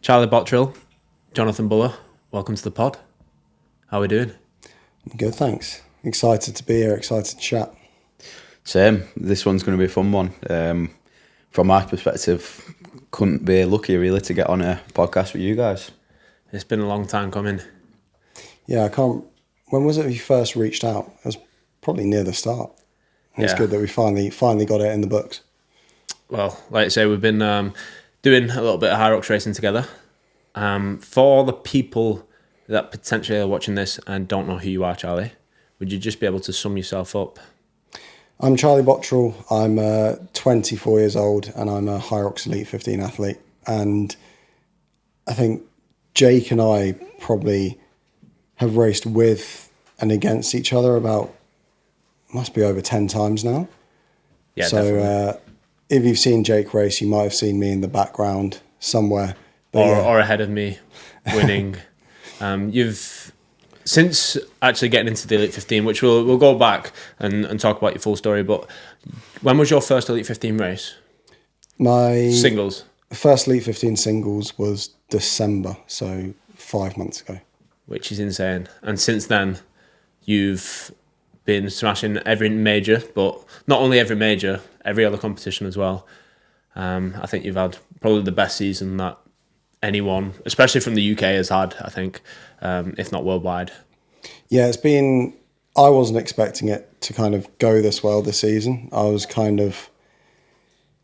Charlie Botterill, Jonathan Bullough, welcome to the pod. How are we doing? Good, thanks. Excited to be here, excited to chat. Same. This one's going to be a fun one. From my perspective, couldn't be luckier really to get on a podcast with you guys. It's been a long time coming. Yeah, when was it you first reached out? It was probably near the start. It's good that we finally got it in the books. Well, like I say, we've been doing a little bit of HYROX racing together. For the people that potentially are watching this and don't know who you are, Charlie, would you just be able to sum yourself up? I'm Charlie Botterill. I'm 24 years old and I'm a HYROX Elite 15 athlete. And I think Jake and I probably have raced with and against each other must be over 10 times now. Yeah, so definitely. If you've seen Jake race, you might have seen me in the background somewhere. Or ahead of me, winning. You've, since actually getting into the Elite 15, which we'll go back and talk about your full story, but when was your first Elite 15 race? My Singles? first Elite 15 singles was December, so 5 months ago. Which is insane. And since then, you've been smashing every major, but not only every major, every other competition as well. I think you've had probably the best season that anyone, especially from the UK, has had, I think, if not worldwide. Yeah, I wasn't expecting it to kind of go this well this season. I was kind of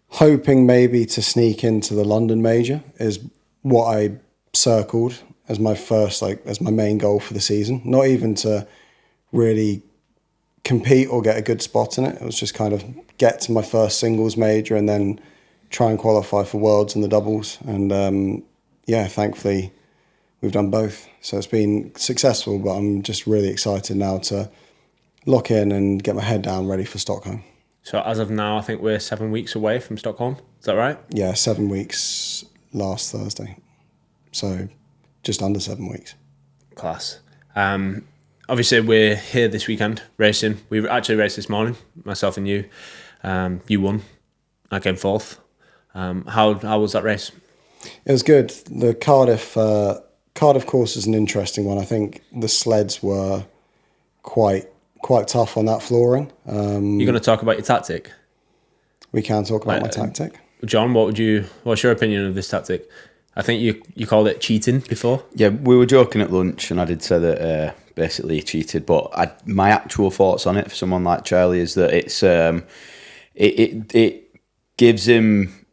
hoping maybe to sneak into the London major is what I circled as my first, as my main goal for the season. Not even to really compete or get a good spot in it. It was just kind of get to my first singles major and then try and qualify for worlds and the doubles. And thankfully we've done both. So it's been successful, but I'm just really excited now to lock in and get my head down ready for Stockholm. So as of now, I think we're 7 weeks away from Stockholm. Is that right? Yeah, 7 weeks last Thursday. So just under 7 weeks. Class. Obviously, we're here this weekend racing. We actually raced this morning, myself and you. You won. I came fourth. How was that race? It was good. The Cardiff course is an interesting one. I think the sleds were quite tough on that flooring. You're going to talk about your tactic? We can talk about my tactic. John, what's your opinion of this tactic? I think you called it cheating before. Yeah, we were joking at lunch and I did say that basically he cheated, but my actual thoughts on it for someone like Charlie is that it's it gives him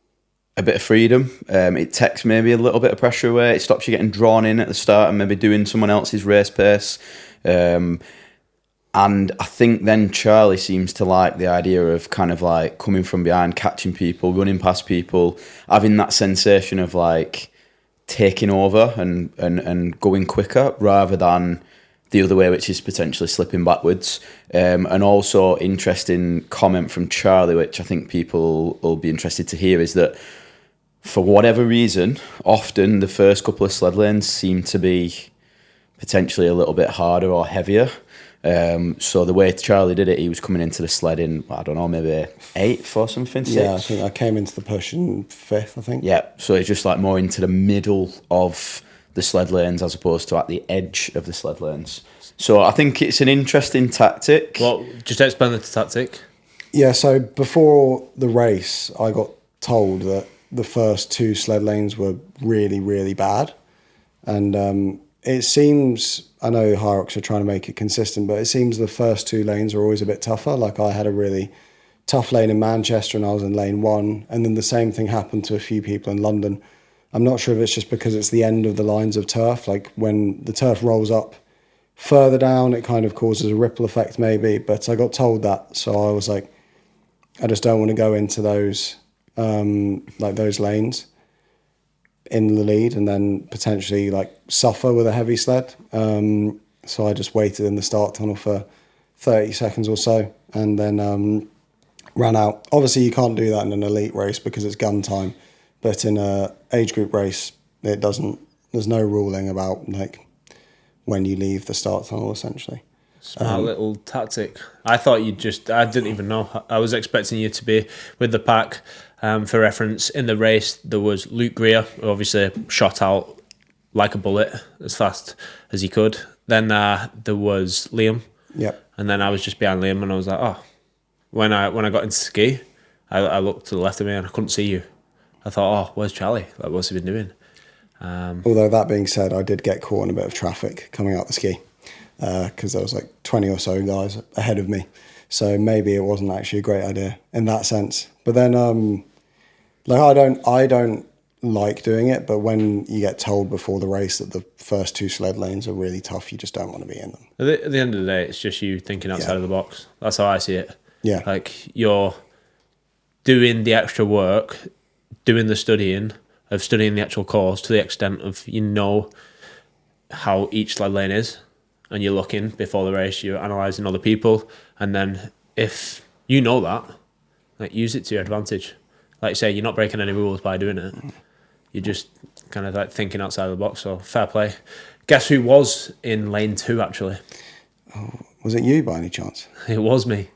a bit of freedom. It takes maybe a little bit of pressure away. It stops you getting drawn in at the start and maybe doing someone else's race pace. And I think then Charlie seems to like the idea of kind of like coming from behind, catching people, running past people, having that sensation of like taking over and going quicker rather than the other way, which is potentially slipping backwards. And also interesting comment from Charlie, which I think people will be interested to hear, is that for whatever reason, often the first couple of sled lanes seem to be potentially a little bit harder or heavier. So the way Charlie did it, he was coming into the sled in, I don't know, maybe 8th or something, 6th. Yeah, I think I came into the push in 5th, I think. Yeah, so it's just like more into the middle of the sled lanes as opposed to at the edge of the sled lanes. So I think it's an interesting tactic. Well, just explain the tactic. Yeah, so before the race, I got told that the first 2 sled lanes were really, really bad. And it seems, I know HYROX are trying to make it consistent, but it seems the first 2 lanes are always a bit tougher. Like I had a really tough lane in Manchester and I was in lane 1. And then the same thing happened to a few people in London. I'm not sure if it's just because it's the end of the lines of turf. Like when the turf rolls up further down, it kind of causes a ripple effect maybe. But I got told that. So I was like, I just don't want to go into those those lanes in the lead and then potentially suffer with a heavy sled. So I just waited in the start tunnel for 30 seconds or so and then ran out. Obviously you can't do that in an elite race because it's gun time, but in a age group race it doesn't. There's no ruling about when you leave the start tunnel essentially. Smart little tactic. I thought I didn't even know. I was expecting you to be with the pack. For reference, in the race, there was Luke Greer, who obviously shot out like a bullet as fast as he could. Then there was Liam. Yep. And then I was just behind Liam, and I was like, oh. When I got into ski, I looked to the left of me and I couldn't see you. I thought, oh, where's Charlie? Like, what's he been doing? Although that being said, I did get caught in a bit of traffic coming out the ski because there was like 20 or so guys ahead of me. So maybe it wasn't actually a great idea in that sense. But then, like I don't like doing it. But when you get told before the race that the first 2 sled lanes are really tough, you just don't want to be in them. At the end of the day, it's just you thinking outside of the box. That's how I see it. Yeah. Like, you're doing the extra work, doing the studying the actual course to the extent of how each sled lane is, and you're looking before the race, you're analysing other people, and then if you know that, like, use it to your advantage. Like you say, you're not breaking any rules by doing it. You're just kind of like thinking outside of the box, so fair play. Guess who was in lane 2, actually? Oh, was it you by any chance? It was me.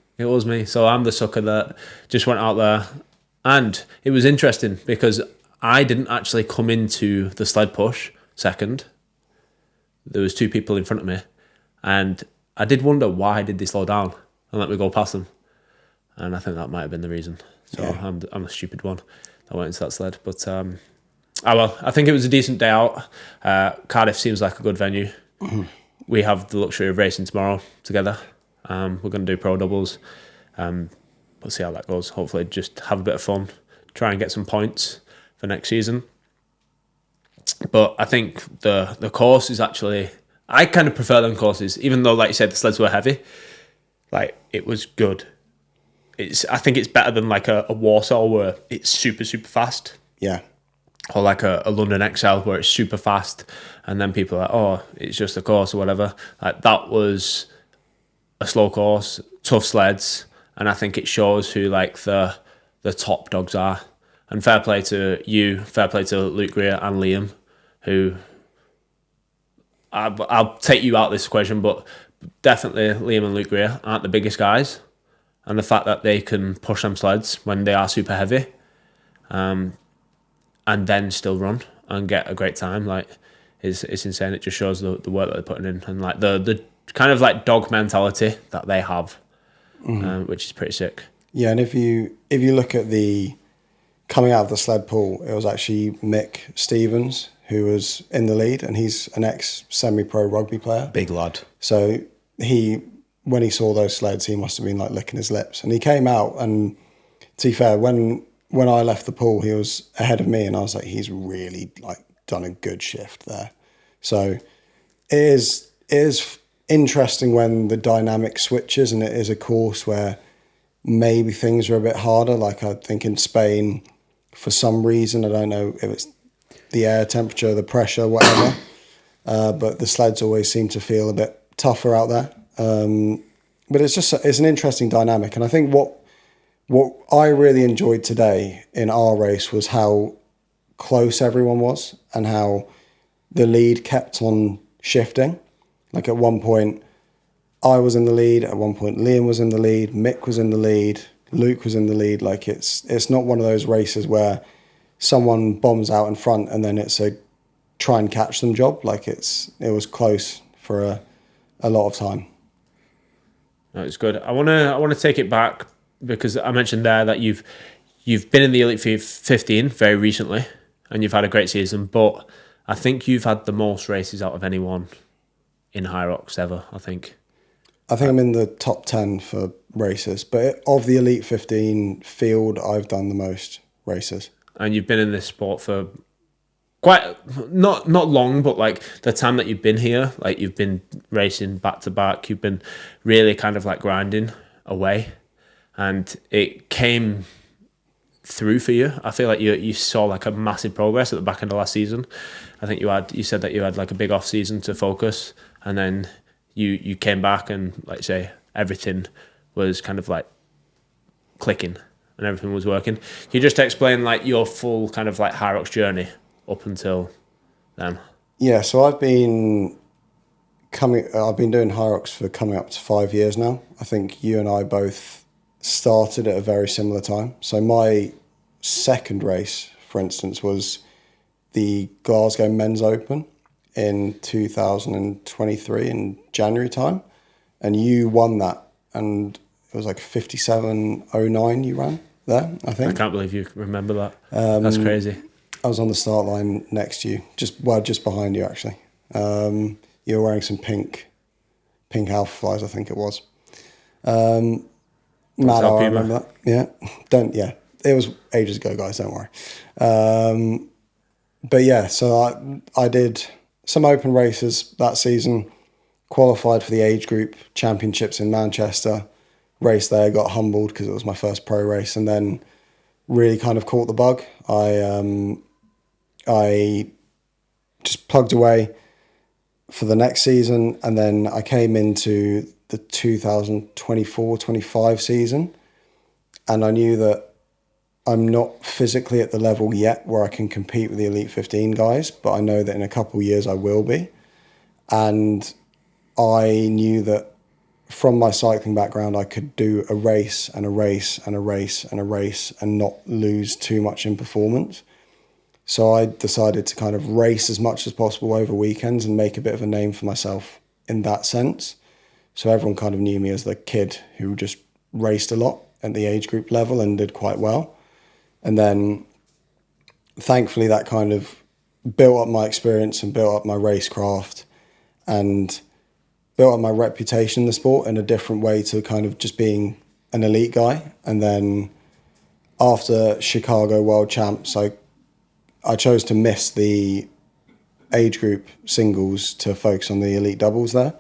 So I'm the sucker that just went out there. And it was interesting because I didn't actually come into the sled push second. There was 2 people in front of me. And I did wonder, why did they slow down and let me go past them? And I think that might have been the reason. So yeah. I'm a stupid one that went into that sled. But, I think it was a decent day out. Cardiff seems like a good venue. Mm-hmm. We have the luxury of racing tomorrow together. We're going to do pro doubles. We'll see how that goes. Hopefully just have a bit of fun, try and get some points for next season. But I think the course is actually, I kind of prefer them courses, even though, like you said, the sleds were heavy. Like, it was good. I think it's better than like a Warsaw where it's super, super fast. Yeah. Or like a London XL where it's super fast, and then people are like, oh, it's just a course or whatever. Like, that was a slow course, tough sleds, and I think it shows who like the top dogs are. And fair play to you, fair play to Luke Greer and Liam, who I'll take you out of this equation, but definitely Liam and Luke Greer aren't the biggest guys, and the fact that they can push them sleds when they are super heavy, and then still run and get a great time, like, it's insane. It just shows the work that they're putting in, and like the kind of like dog mentality that they have, which is pretty sick. Yeah, and if you look at the coming out of the sled pool, it was actually Mick Stevens who was in the lead, and he's an ex-semi-pro rugby player. Big lad. So when he saw those sleds, he must have been like licking his lips. And he came out, and to be fair, when I left the pool, he was ahead of me, and I was like, he's really like done a good shift there. So it is interesting when the dynamic switches, and it is a course where maybe things are a bit harder. Like, I think in Spain, for some reason, I don't know if it's the air temperature, the pressure, whatever, but the sleds always seem to feel a bit tougher out there. But it's an interesting dynamic, and I think what I really enjoyed today in our race was how close everyone was, and how the lead kept on shifting. Like, at one point, I was in the lead. At one point, Liam was in the lead. Mick was in the lead. Luke was in the lead. Like, it's not one of those races where someone bombs out in front and then it's a try and catch them job. Like, it was close for a lot of time. No, it's good. I want to take it back, because I mentioned there that you've been in the Elite 15 very recently, and you've had a great season. But I think you've had the most races out of anyone in HYROX ever. I think I'm in the top 10 for races, but of the Elite 15 field, I've done the most races. And you've been in this sport for quite not long, but like the time that you've been here, like, you've been racing back to back. You've been really kind of like grinding away, and it came through for you. I feel like you saw like a massive progress at the back end of last season. I think you said that you had like a big off season to focus, and then you came back, and, like, say, everything was kind of like clicking and everything was working. Can you just explain like your full kind of like HYROX journey up until then? Yeah, so I've been doing HYROX for coming up to 5 years now. I think you and I both started at a very similar time. So my second race, for instance, was the Glasgow Men's Open in 2023 in January time, and you won that, and it was like 57.09 you ran there, I think. I can't believe you remember that. That's crazy. I was on the start line next to you, just behind you actually. You were wearing some pink Alpha Flies, I think it was. Mad, I remember that. Yeah. It was ages ago, guys, don't worry. But yeah, so I did some open races that season, qualified for the age group championships in Manchester, raced there, got humbled because it was my first pro race, and then really kind of caught the bug. I just plugged away for the next season, and then I came into the 2024-25 season, and I knew that I'm not physically at the level yet where I can compete with the Elite 15 guys, but I know that in a couple of years I will be. And I knew that from my cycling background, I could do a race and a race and a race and a race and not lose too much in performance. So I decided to kind of race as much as possible over weekends and make a bit of a name for myself in that sense. So everyone kind of knew me as the kid who just raced a lot at the age group level and did quite well. And then thankfully that kind of built up my experience and built up my racecraft and built up my reputation in the sport in a different way to kind of just being an elite guy. And then after Chicago World Champs, I chose to miss the age group singles to focus on the elite doubles there.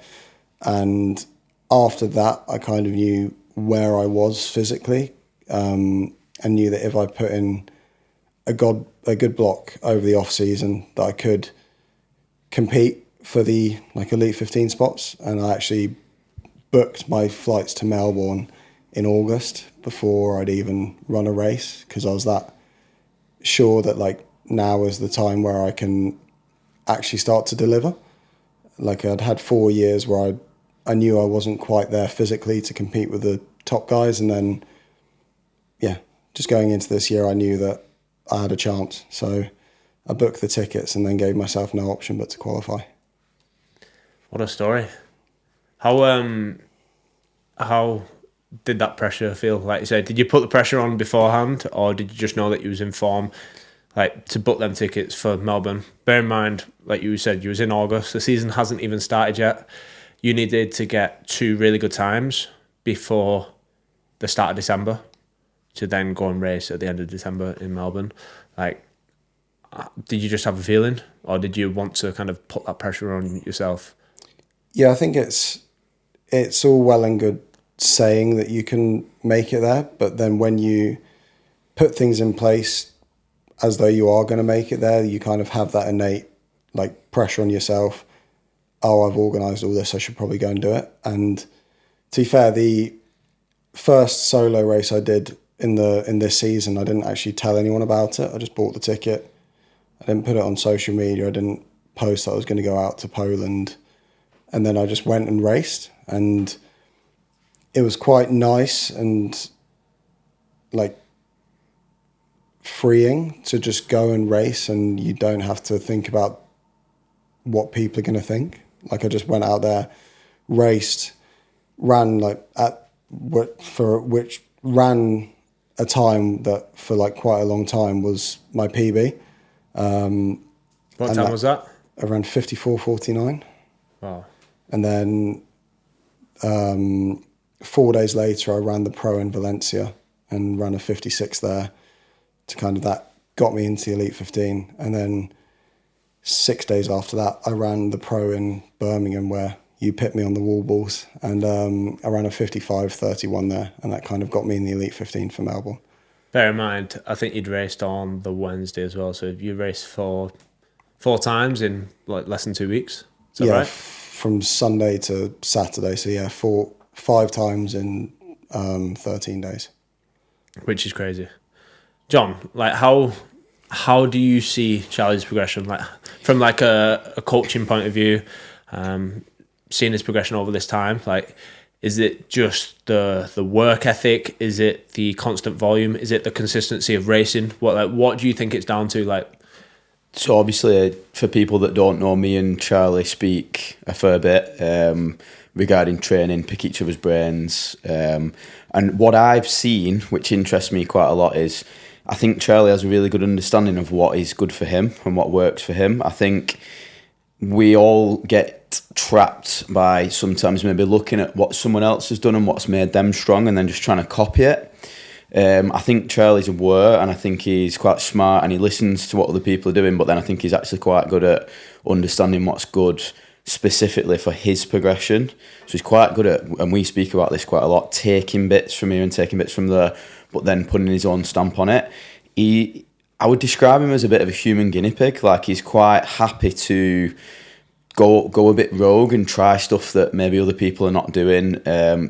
And after that, I kind of knew where I was physically, and knew that if I put in a good block over the off season, that I could compete for the Elite 15 spots. And I actually booked my flights to Melbourne in August before I'd even run a race, because I was that sure that now is the time where I can actually start to deliver. I'd had 4 years where I knew I wasn't quite there physically to compete with the top guys, and then just going into this year I knew that I had a chance. So I booked the tickets and then gave myself no option but to qualify. What a story. How did that pressure feel? Like you said, did you put the pressure on beforehand, or did you just know that you was in form to book them tickets for Melbourne? Bear in mind, like you said, you was in August. The season hasn't even started yet. You needed to get 2 really good times before the start of December to then go and race at the end of December in Melbourne. Did you just have a feeling, or did you want to kind of put that pressure on yourself? Yeah, I think it's all well and good saying that you can make it there, but then when you put things in place as though you are going to make it there, you kind of have that innate pressure on yourself. Oh, I've organised all this, I should probably go and do it. And to be fair, the first solo race I did in this season, I didn't actually tell anyone about it. I just bought the ticket. I didn't put it on social media. I didn't post that I was going to go out to Poland. And then I just went and raced. And it was quite nice and freeing to just go and race, and you don't have to think about what people are going to think. I just went out there, raced, ran ran a time that for quite a long time was my PB. What time was that? I ran 54:49. Wow. And then 4 days later, I ran the pro in Valencia and ran a 56 there. To kind of that got me into the Elite 15. And then 6 days after that, I ran the pro in Birmingham, where you pit me on the wall balls, and I ran a 55:31 there, and that kind of got me in the Elite 15 for Melbourne. Bear in mind, I think you'd raced on the Wednesday as well, so you raced four times in less than 2 weeks. Is that right? From Sunday to Saturday. So 5 times in 13 days. Which is crazy. John, how do you see Charlie's progression? From a coaching point of view, seeing his progression over this time, Is it just the work ethic? Is it the constant volume? Is it the consistency of racing? What do you think it's down to? Like, so obviously, for people that don't know, me and Charlie speak a fair bit regarding training, pick each other's brains. And what I've seen, which interests me quite a lot, is I think Charlie has a really good understanding of what is good for him and what works for him. I think we all get trapped by sometimes maybe looking at what someone else has done and what's made them strong and then just trying to copy it. I think Charlie's aware, and I think he's quite smart, and he listens to what other people are doing, but then I think he's actually quite good at understanding what's good specifically for his progression. So he's quite good at, and we speak about this quite a lot, taking bits from here and taking bits from there, but then putting his own stamp on it. I would describe him as a bit of a human guinea pig. Like, he's quite happy to go a bit rogue and try stuff that maybe other people are not doing.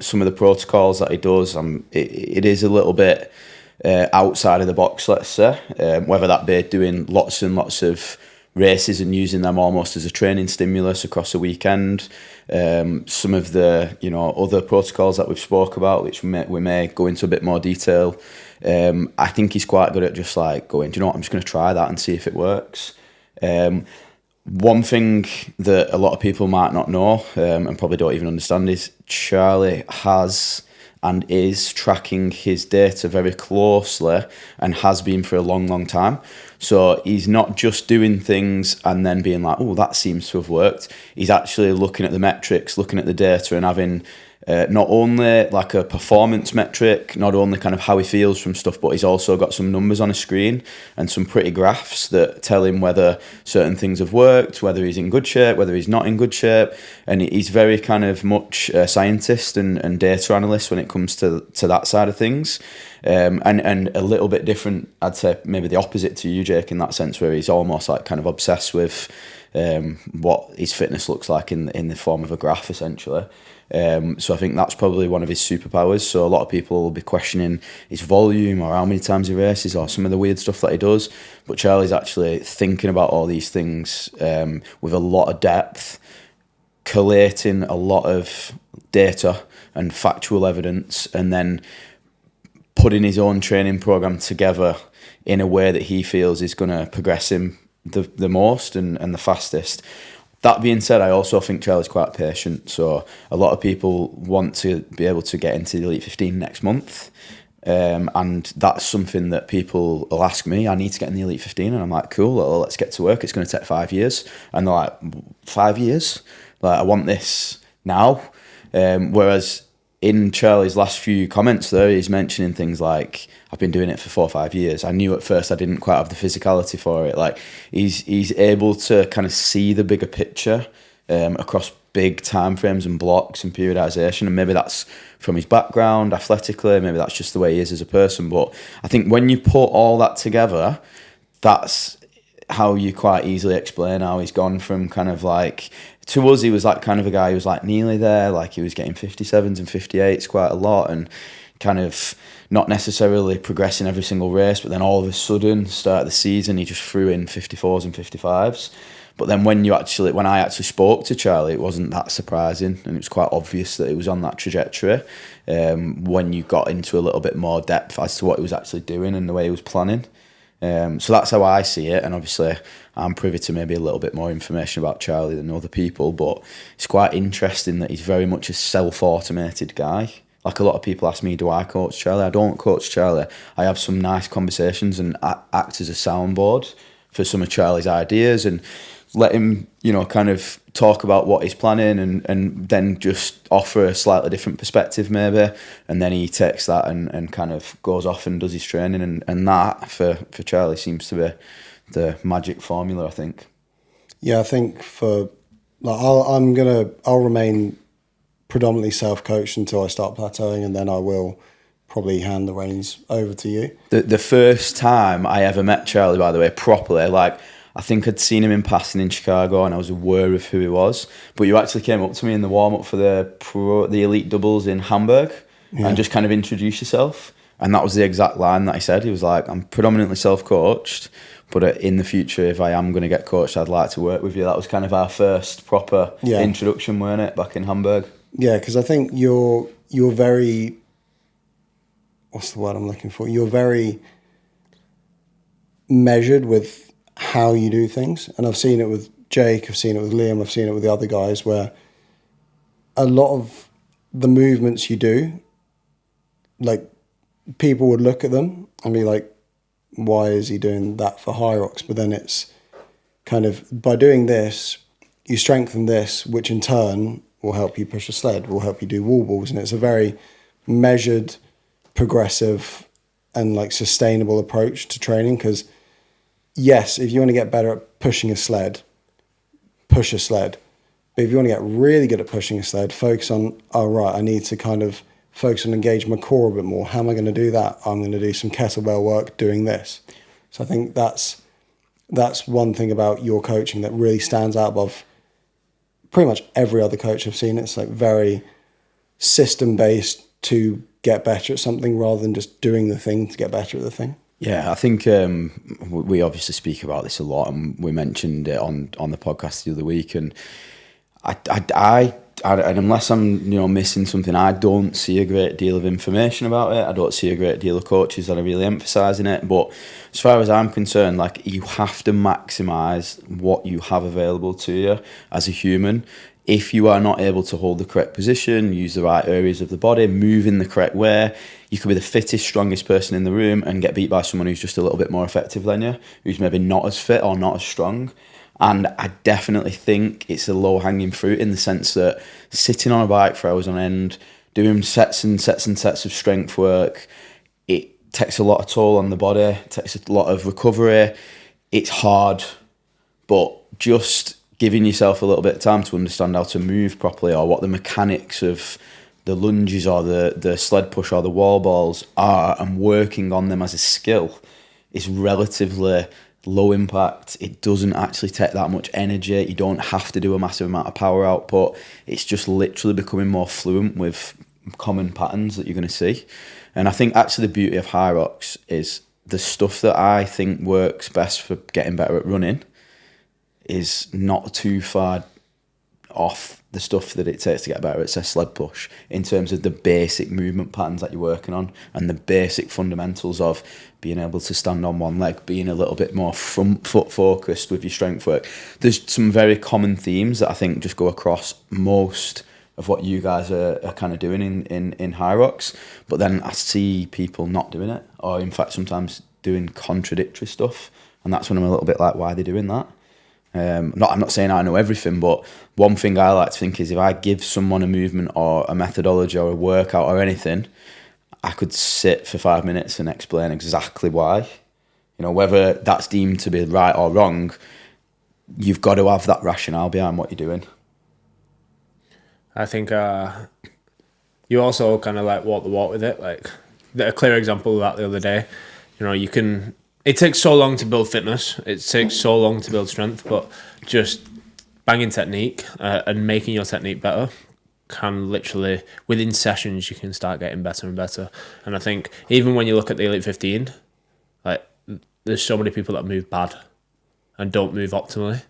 Some of the protocols that he does, it is a little bit outside of the box, let's say. Whether that be doing lots and lots of races and using them almost as a training stimulus across a weekend. Some of the other protocols that we've spoke about, which we may go into a bit more detail. I think he's quite good at just like going, do you know what, I'm just going to try that and see if it works. One thing that a lot of people might not know and probably don't even understand is Charlie has and is tracking his data very closely and has been for a long, long time. So he's not just doing things and then being like, oh, that seems to have worked. He's actually looking at the metrics, looking at the data and having not only like a performance metric, not only kind of how he feels from stuff, but he's also got some numbers on a screen and some pretty graphs that tell him whether certain things have worked, whether he's in good shape, whether he's not in good shape. And he's very kind of much a scientist and data analyst when it comes to that side of things. And a little bit different, I'd say maybe the opposite to you, Jake, in that sense, where he's almost like kind of obsessed with what his fitness looks like in the form of a graph, essentially. So I think that's probably one of his superpowers. So a lot of people will be questioning his volume or how many times he races or some of the weird stuff that he does. But Charlie's actually thinking about all these things with a lot of depth, collating a lot of data and factual evidence, and then putting his own training program together in a way that he feels is going to progress him the most and the fastest. That being said, I also think Charlie's quite patient. So a lot of people want to be able to get into the Elite 15 next month. And that's something that people will ask me, I need to get in the Elite 15. And I'm like, cool, well, let's get to work. It's going to take 5 years. And they're like, 5 years? Like, I want this now. Whereas in Charlie's last few comments there, he's mentioning things like, I've been doing it for 4 or 5 years. I knew at first I didn't quite have the physicality for it. Like, he's able to kind of see the bigger picture across big time frames and blocks and periodization. And maybe that's from his background athletically, maybe that's just the way he is as a person. But I think when you put all that together, that's how you quite easily explain how he's gone from kind of like, to us, he was like kind of a guy who was like nearly there, like he was getting 57s and 58s quite a lot and kind of not necessarily progressing every single race, but then all of a sudden, start of the season, he just threw in 54s and 55s. But then when I actually spoke to Charlie, it wasn't that surprising, and it was quite obvious that it was on that trajectory when you got into a little bit more depth as to what he was actually doing and the way he was planning. So that's how I see it, and obviously I'm privy to maybe a little bit more information about Charlie than other people, but it's quite interesting that he's very much a self-automated guy. Like, a lot of people ask me, do I coach Charlie? I don't coach Charlie. I have some nice conversations and act as a soundboard for some of Charlie's ideas and let him, kind of talk about what he's planning and then just offer a slightly different perspective maybe. And then he takes that and kind of goes off and does his training. And that, for Charlie, seems to be the magic formula, I think. Yeah, I think I'll remain predominantly self-coached until I start plateauing, and then I will probably hand the reins over to you. The first time I ever met Charlie, by the way, properly, like, I think I'd seen him in passing in Chicago and I was aware of who he was. But you actually came up to me in the warm-up for the elite doubles in Hamburg and just kind of introduced yourself. And that was the exact line that he said. He was like, I'm predominantly self-coached, but in the future, if I am going to get coached, I'd like to work with you. That was kind of our first proper introduction, weren't it, back in Hamburg? Yeah, because I think you're very, what's the word I'm looking for? You're very measured with how you do things. And I've seen it with Jake, I've seen it with Liam, I've seen it with the other guys, where a lot of the movements you do, like, people would look at them and be like, why is he doing that for HYROX? But then it's kind of, by doing this, you strengthen this, which in turn will help you push a sled, will help you do wall balls. And it's a very measured, progressive, and like sustainable approach to training. Because yes, if you want to get better at pushing a sled, push a sled. But if you want to get really good at pushing a sled, focus on, oh right, I need to kind of focus on engage my core a bit more. How am I going to do that? I'm going to do some kettlebell work doing this. So I think that's one thing about your coaching that really stands out above pretty much every other coach I've seen. It's like very system-based to get better at something rather than just doing the thing to get better at the thing. Yeah, I think we obviously speak about this a lot, and we mentioned it on the podcast the other week. And I and unless I'm missing something, I don't see a great deal of information about it. I don't see a great deal of coaches that are really emphasising it. But as far as I'm concerned, like, you have to maximise what you have available to you as a human. If you are not able to hold the correct position, use the right areas of the body, move in the correct way, you could be the fittest, strongest person in the room and get beat by someone who's just a little bit more effective than you, who's maybe not as fit or not as strong. And I definitely think it's a low-hanging fruit in the sense that sitting on a bike for hours on end, doing sets and sets and sets of strength work, it takes a lot of toll on the body, it takes a lot of recovery. It's hard, but just giving yourself a little bit of time to understand how to move properly, or what the mechanics of the lunges or the sled push or the wall balls are, and working on them as a skill, is relatively low impact. It doesn't actually take that much energy. You don't have to do a massive amount of power output. It's just literally becoming more fluent with common patterns that you're going to see. And I think actually the beauty of HYROX is the stuff that I think works best for getting better at running is not too far off the stuff that it takes to get better at, say, sled push, in terms of the basic movement patterns that you're working on and the basic fundamentals of being able to stand on one leg, being a little bit more front foot focused with your strength work. There's some very common themes that I think just go across most of what you guys are kind of doing in HYROX, but then I see people not doing it, or in fact sometimes doing contradictory stuff, and that's when I'm a little bit like, why are they doing that? I'm not saying I know everything, but one thing I like to think is if I give someone a movement or a methodology or a workout or anything, I could sit for 5 minutes and explain exactly why. Whether that's deemed to be right or wrong, you've got to have that rationale behind what you're doing. I think you also kind of like walk the walk with it. Like, a clear example of that the other day, it takes so long to build fitness. It takes so long to build strength, but just banging technique and making your technique better can literally, within sessions, you can start getting better and better. And I think even when you look at the Elite 15, like, there's so many people that move bad and don't move optimally.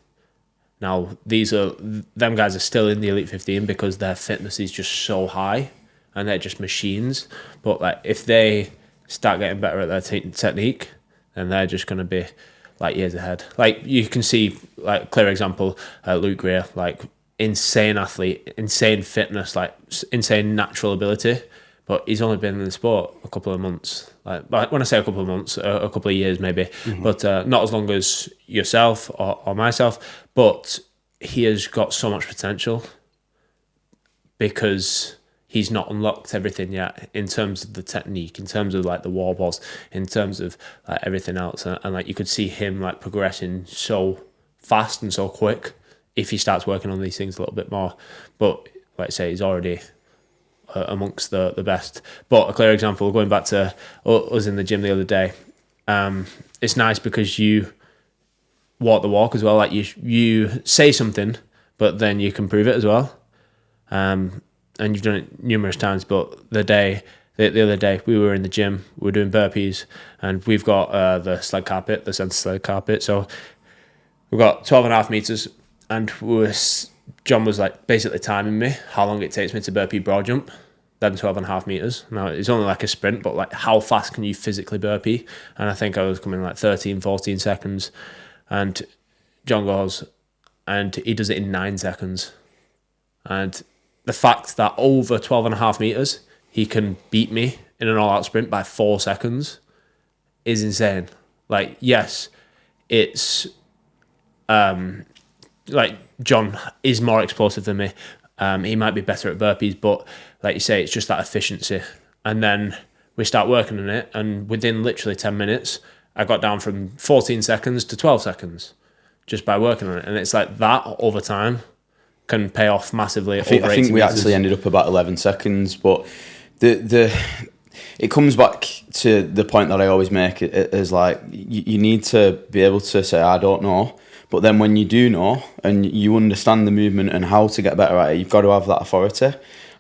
Now, them guys are still in the Elite 15 because their fitness is just so high and they're just machines. But like, if they start getting better at their technique, then they're just going to be like years ahead. Like, you can see, like, clear example, Luke Greer, like, insane athlete, insane fitness, like insane natural ability, but he's only been in the sport a couple of months. Like, when I say a couple of months, a couple of years maybe, but not as long as yourself or myself. But he has got so much potential because he's not unlocked everything yet in terms of the technique, in terms of like the wall balls, in terms of like everything else, and like you could see him like progressing so fast and so quick if he starts working on these things a little bit more. But like I say, he's already amongst the best. But a clear example, going back to us in the gym the other day, it's nice because you walk the walk as well. Like, you say something, but then you can prove it as well. And you've done it numerous times, but the other day we were in the gym, we were doing burpees, and we've got the sled carpet, the center sled carpet. So we've got 12.5 meters, and we were John was like basically timing me how long it takes me to burpee broad jump, then 12.5 meters. Now it's only like a sprint, but like how fast can you physically burpee? And I think I was coming like 13, 14 seconds. And John goes, and he does it in 9 seconds. And the fact that over 12.5 meters, he can beat me in an all-out sprint by 4 seconds is insane. Like, yes, it's like John is more explosive than me. He might be better at burpees, but like you say, it's just that efficiency. And then we start working on it, and within literally 10 minutes, I got down from 14 seconds to 12 seconds just by working on it. And it's like that over time can pay off massively. I think we actually ended up about 11 seconds, but it comes back to the point that I always make is like you need to be able to say I don't know, but then when you do know and you understand the movement and how to get better at it, you've got to have that authority.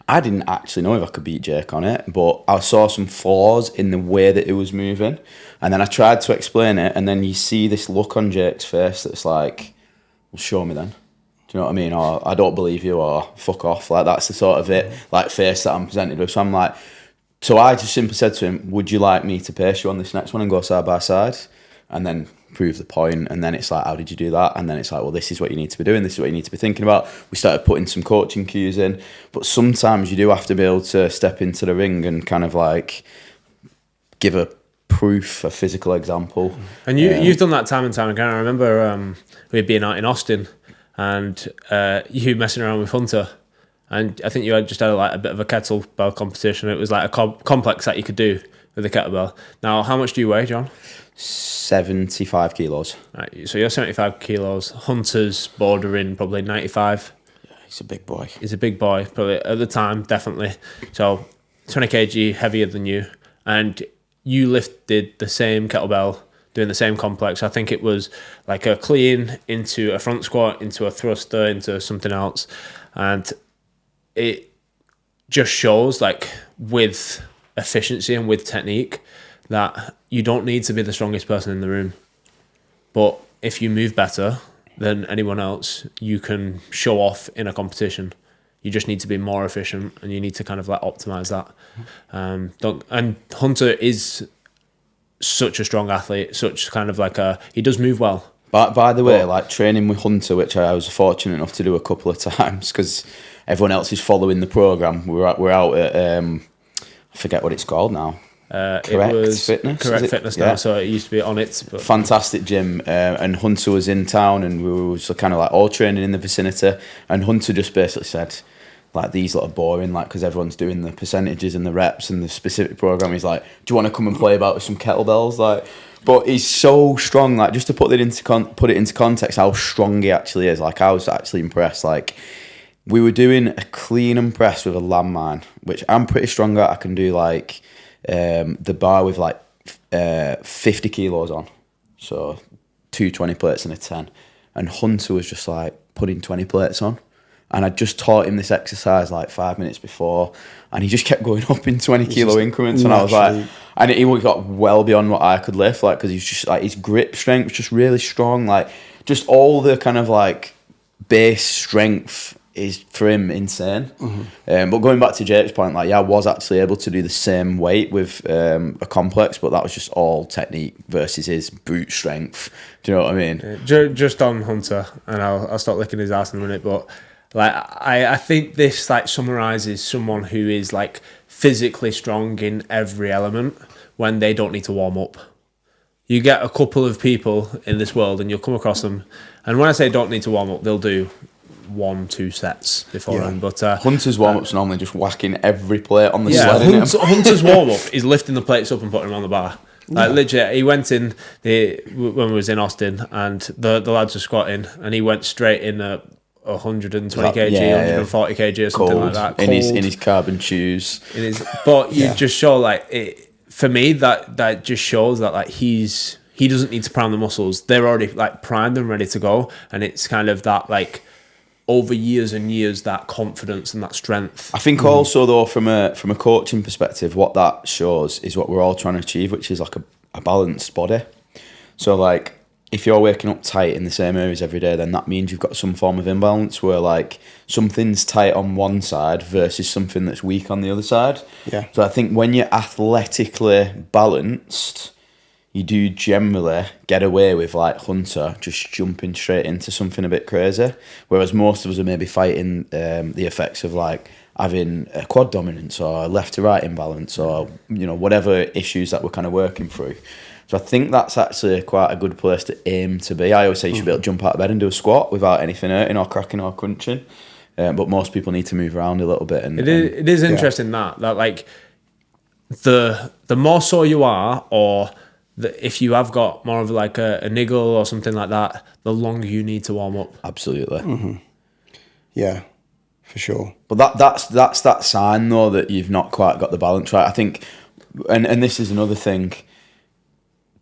I didn't actually know if I could beat Jake on it, but I saw some flaws in the way that it was moving, and then I tried to explain it, and then you see this look on Jake's face that's like, well, show me then. Do you know what I mean? Or I don't believe you, or fuck off. Like that's the sort of face that I'm presented with. So I'm like, so I just simply said to him, would you like me to pace you on this next one and go side by side? And then prove the point. And then it's like, how did you do that? And then it's like, well, this is what you need to be doing. This is what you need to be thinking about. We started putting some coaching cues in. But sometimes you do have to be able to step into the ring and kind of like give a proof, a physical example. And you've done that time and time again. I remember we'd been out in Austin and you messing around with Hunter. And I think you had just had like a bit of a kettlebell competition. It was like a complex that you could do with a kettlebell. Now, how much do you weigh, John? 75 kilos. Right, so you're 75 kilos. Hunter's bordering probably 95. Yeah, he's a big boy. He's a big boy, probably at the time, definitely. So 20 kg heavier than you. And you lifted the same kettlebell, doing the same complex. I think it was like a clean into a front squat, into a thruster, into something else. And it just shows, like, with efficiency and with technique, that you don't need to be the strongest person in the room. But if you move better than anyone else, you can show off in a competition. You just need to be more efficient, and you need to kind of like optimize that. And Hunter is such a strong athlete, such kind of like he does move well. By the way, like training with Hunter, which I was fortunate enough to do a couple of times because everyone else is following the program. We're out at I forget what it's called now. Correct Fitness now. Yeah. So it used to be on it. But fantastic gym, and Hunter was in town, and we were kind of like all training in the vicinity. And Hunter just basically said, like, these lot are boring, like, because everyone's doing the percentages and the reps and the specific program. He's like, do you want to come and play about with some kettlebells, like? But he's so strong, like, just to put it into context, how strong he actually is. Like, I was actually impressed. Like, we were doing a clean and press with a landmine, which I'm pretty strong at. I can do like the bar with like 50 kilos on, so 2 20 plates and a 10. And Hunter was just like putting 20 plates on. And I just taught him this exercise like 5 minutes before, and he just kept going up in 20 kilo increments. And I was like, and he got well beyond what I could lift, like, because he's just like, his grip strength was just really strong, like, just all the kind of like base strength is for him insane. Mm-hmm. But going back to Jake's point, like, yeah, I was actually able to do the same weight with a complex, but that was just all technique versus his brute strength. Do you know what I mean? Just on Hunter, and I'll stop licking his ass in a minute, but like, I think this like summarizes someone who is like physically strong in every element when they don't need to warm up. You get a couple of people in this world and you'll come across them, and when I say don't need to warm up, they'll do 1-2 sets beforehand. But Hunter's warm-up's normally just whacking every plate on the sled. Hunter's warm-up is lifting the plates up and putting them on the bar. Like, literally, he went in when we was in Austin, and the lads were squatting, and he went straight in at 120 kg, 140 kg or something cold, like that. Cold. In his carbon shoes. But you just show, like, it, for me, that just shows that, like, he doesn't need to prime the muscles. They're already like primed and ready to go, and it's kind of that, like, over years and years, that confidence and that strength. I think also, though, from a coaching perspective, what that shows is what we're all trying to achieve, which is like a balanced body. So, like, if you're waking up tight in the same areas every day, then that means you've got some form of imbalance where like something's tight on one side versus something that's weak on the other side. Yeah. So I think when you're athletically balanced, you do generally get away with, like Hunter, just jumping straight into something a bit crazy. Whereas most of us are maybe fighting the effects of like having a quad dominance or left to right imbalance or, you know, whatever issues that we're kind of working through. So I think that's actually quite a good place to aim to be. I always say you should be able to jump out of bed and do a squat without anything hurting or cracking or crunching. But most people need to move around a little bit. And It is interesting that like the more sore you are, or if you have got more of like a niggle or something like that, the longer you need to warm up. Absolutely. Yeah, for sure. But that's that sign though that you've not quite got the balance right. I think, and this is another thing.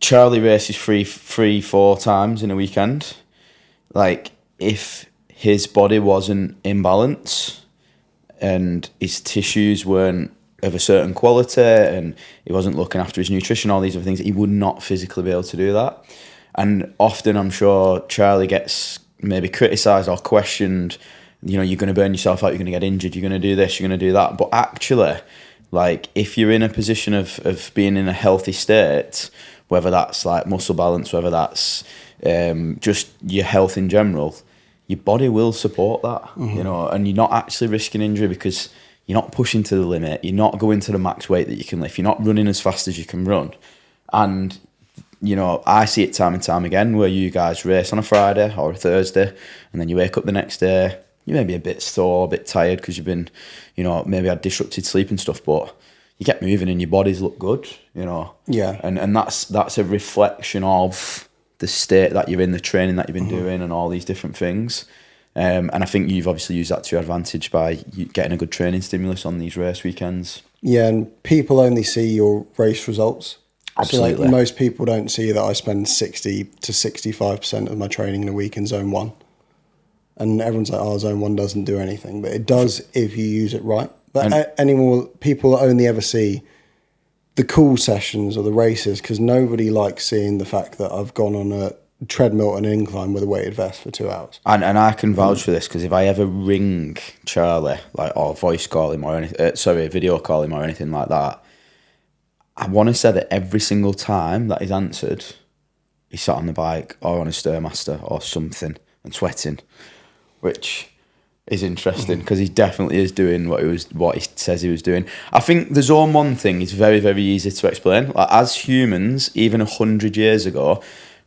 Charlie races 3-4 times in a weekend. Like, if his body wasn't in balance and his tissues weren't of a certain quality and he wasn't looking after his nutrition, all these other things, he would not physically be able to do that. And often I'm sure Charlie gets maybe criticised or questioned, you know, you're going to burn yourself out, you're going to get injured, you're going to do this, you're going to do that. But actually, like, if you're in a position of being in a healthy state, whether that's like muscle balance, whether that's just your health in general, your body will support that, you know, and you're not actually risking injury because you're not pushing to the limit, you're not going to the max weight that you can lift, you're not running as fast as you can run. And, you know, I see it time and time again where you guys race on a Friday or a Thursday and then you wake up the next day, you may be a bit sore, a bit tired because you've been, you know, maybe had disrupted sleep and stuff, but you get moving and your bodies look good, you know. Yeah. And that's a reflection of the state that you're in, the training that you've been doing and all these different things. And I think you've obviously used that to your advantage by getting a good training stimulus on these race weekends. Yeah, and people only see your race results. Absolutely. So like most people don't see that I spend 60 to 65% of my training in a week in zone 1. And everyone's like, oh, zone 1 doesn't do anything. But it does if you use it right. But anymore, people only ever see the cool sessions or the races because nobody likes seeing the fact that I've gone on a treadmill and an incline with a weighted vest for 2 hours. And I can vouch for this because if I ever ring Charlie, like, or voice call him or anything, video call him or anything like that, I want to say that every single time that he's answered, he's sat on the bike or on a Stairmaster or something and sweating, which is interesting because he definitely is doing what he says he was doing. I think the zone 1 thing is very, very easy to explain. Like, as humans, even 100 years ago,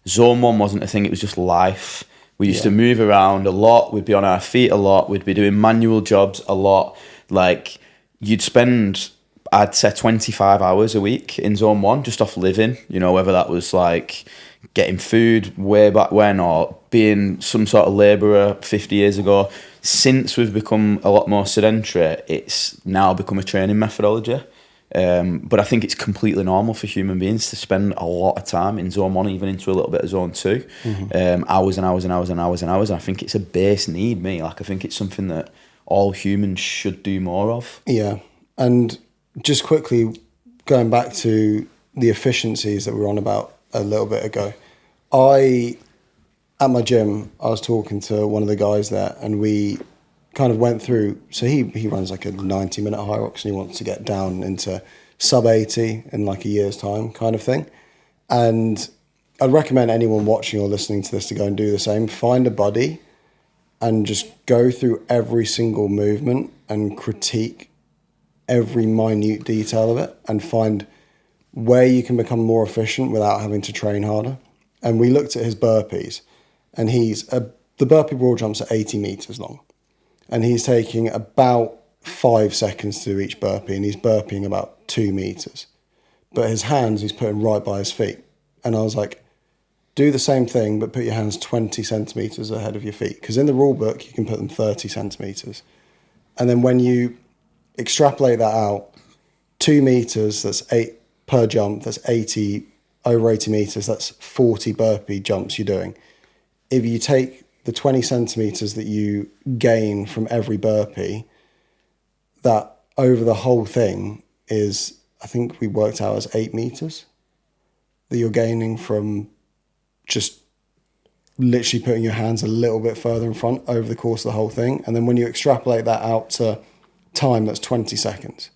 zone 1 wasn't a thing, it was just life. We used to move around a lot, we'd be on our feet a lot, we'd be doing manual jobs a lot. Like, you'd spend, I'd say, 25 hours a week in zone 1 just off living, you know, whether that was like getting food way back when or being some sort of labourer 50 years ago. Since we've become a lot more sedentary, it's now become a training methodology. But I think it's completely normal for human beings to spend a lot of time in zone 1, even into a little bit of zone 2, hours and hours and hours and hours and hours. And I think it's a base need, I think it's something that all humans should do more of. Yeah. And just quickly going back to the efficiencies that we were on about a little bit ago, at my gym, I was talking to one of the guys there and we kind of went through, so he runs like a 90-minute HYROX and he wants to get down into sub 80 in like a year's time kind of thing. And I'd recommend anyone watching or listening to this to go and do the same. Find a buddy and just go through every single movement and critique every minute detail of it and find where you can become more efficient without having to train harder. And we looked at his burpees and the burpee broad jumps are 80 meters long. And he's taking about 5 seconds to do each burpee and he's burping about 2 meters. But his hands, he's putting right by his feet. And I was like, do the same thing, but put your hands 20 centimeters ahead of your feet. Because in the rule book, you can put them 30 centimeters. And then when you extrapolate that out, 2 meters, that's 8 per jump, that's 80, over 80 meters, that's 40 burpee jumps you're doing. If you take the 20 centimeters that you gain from every burpee, that over the whole thing is, I think we worked out as 8 meters that you're gaining from just literally putting your hands a little bit further in front over the course of the whole thing. And then when you extrapolate that out to time, that's 20 seconds.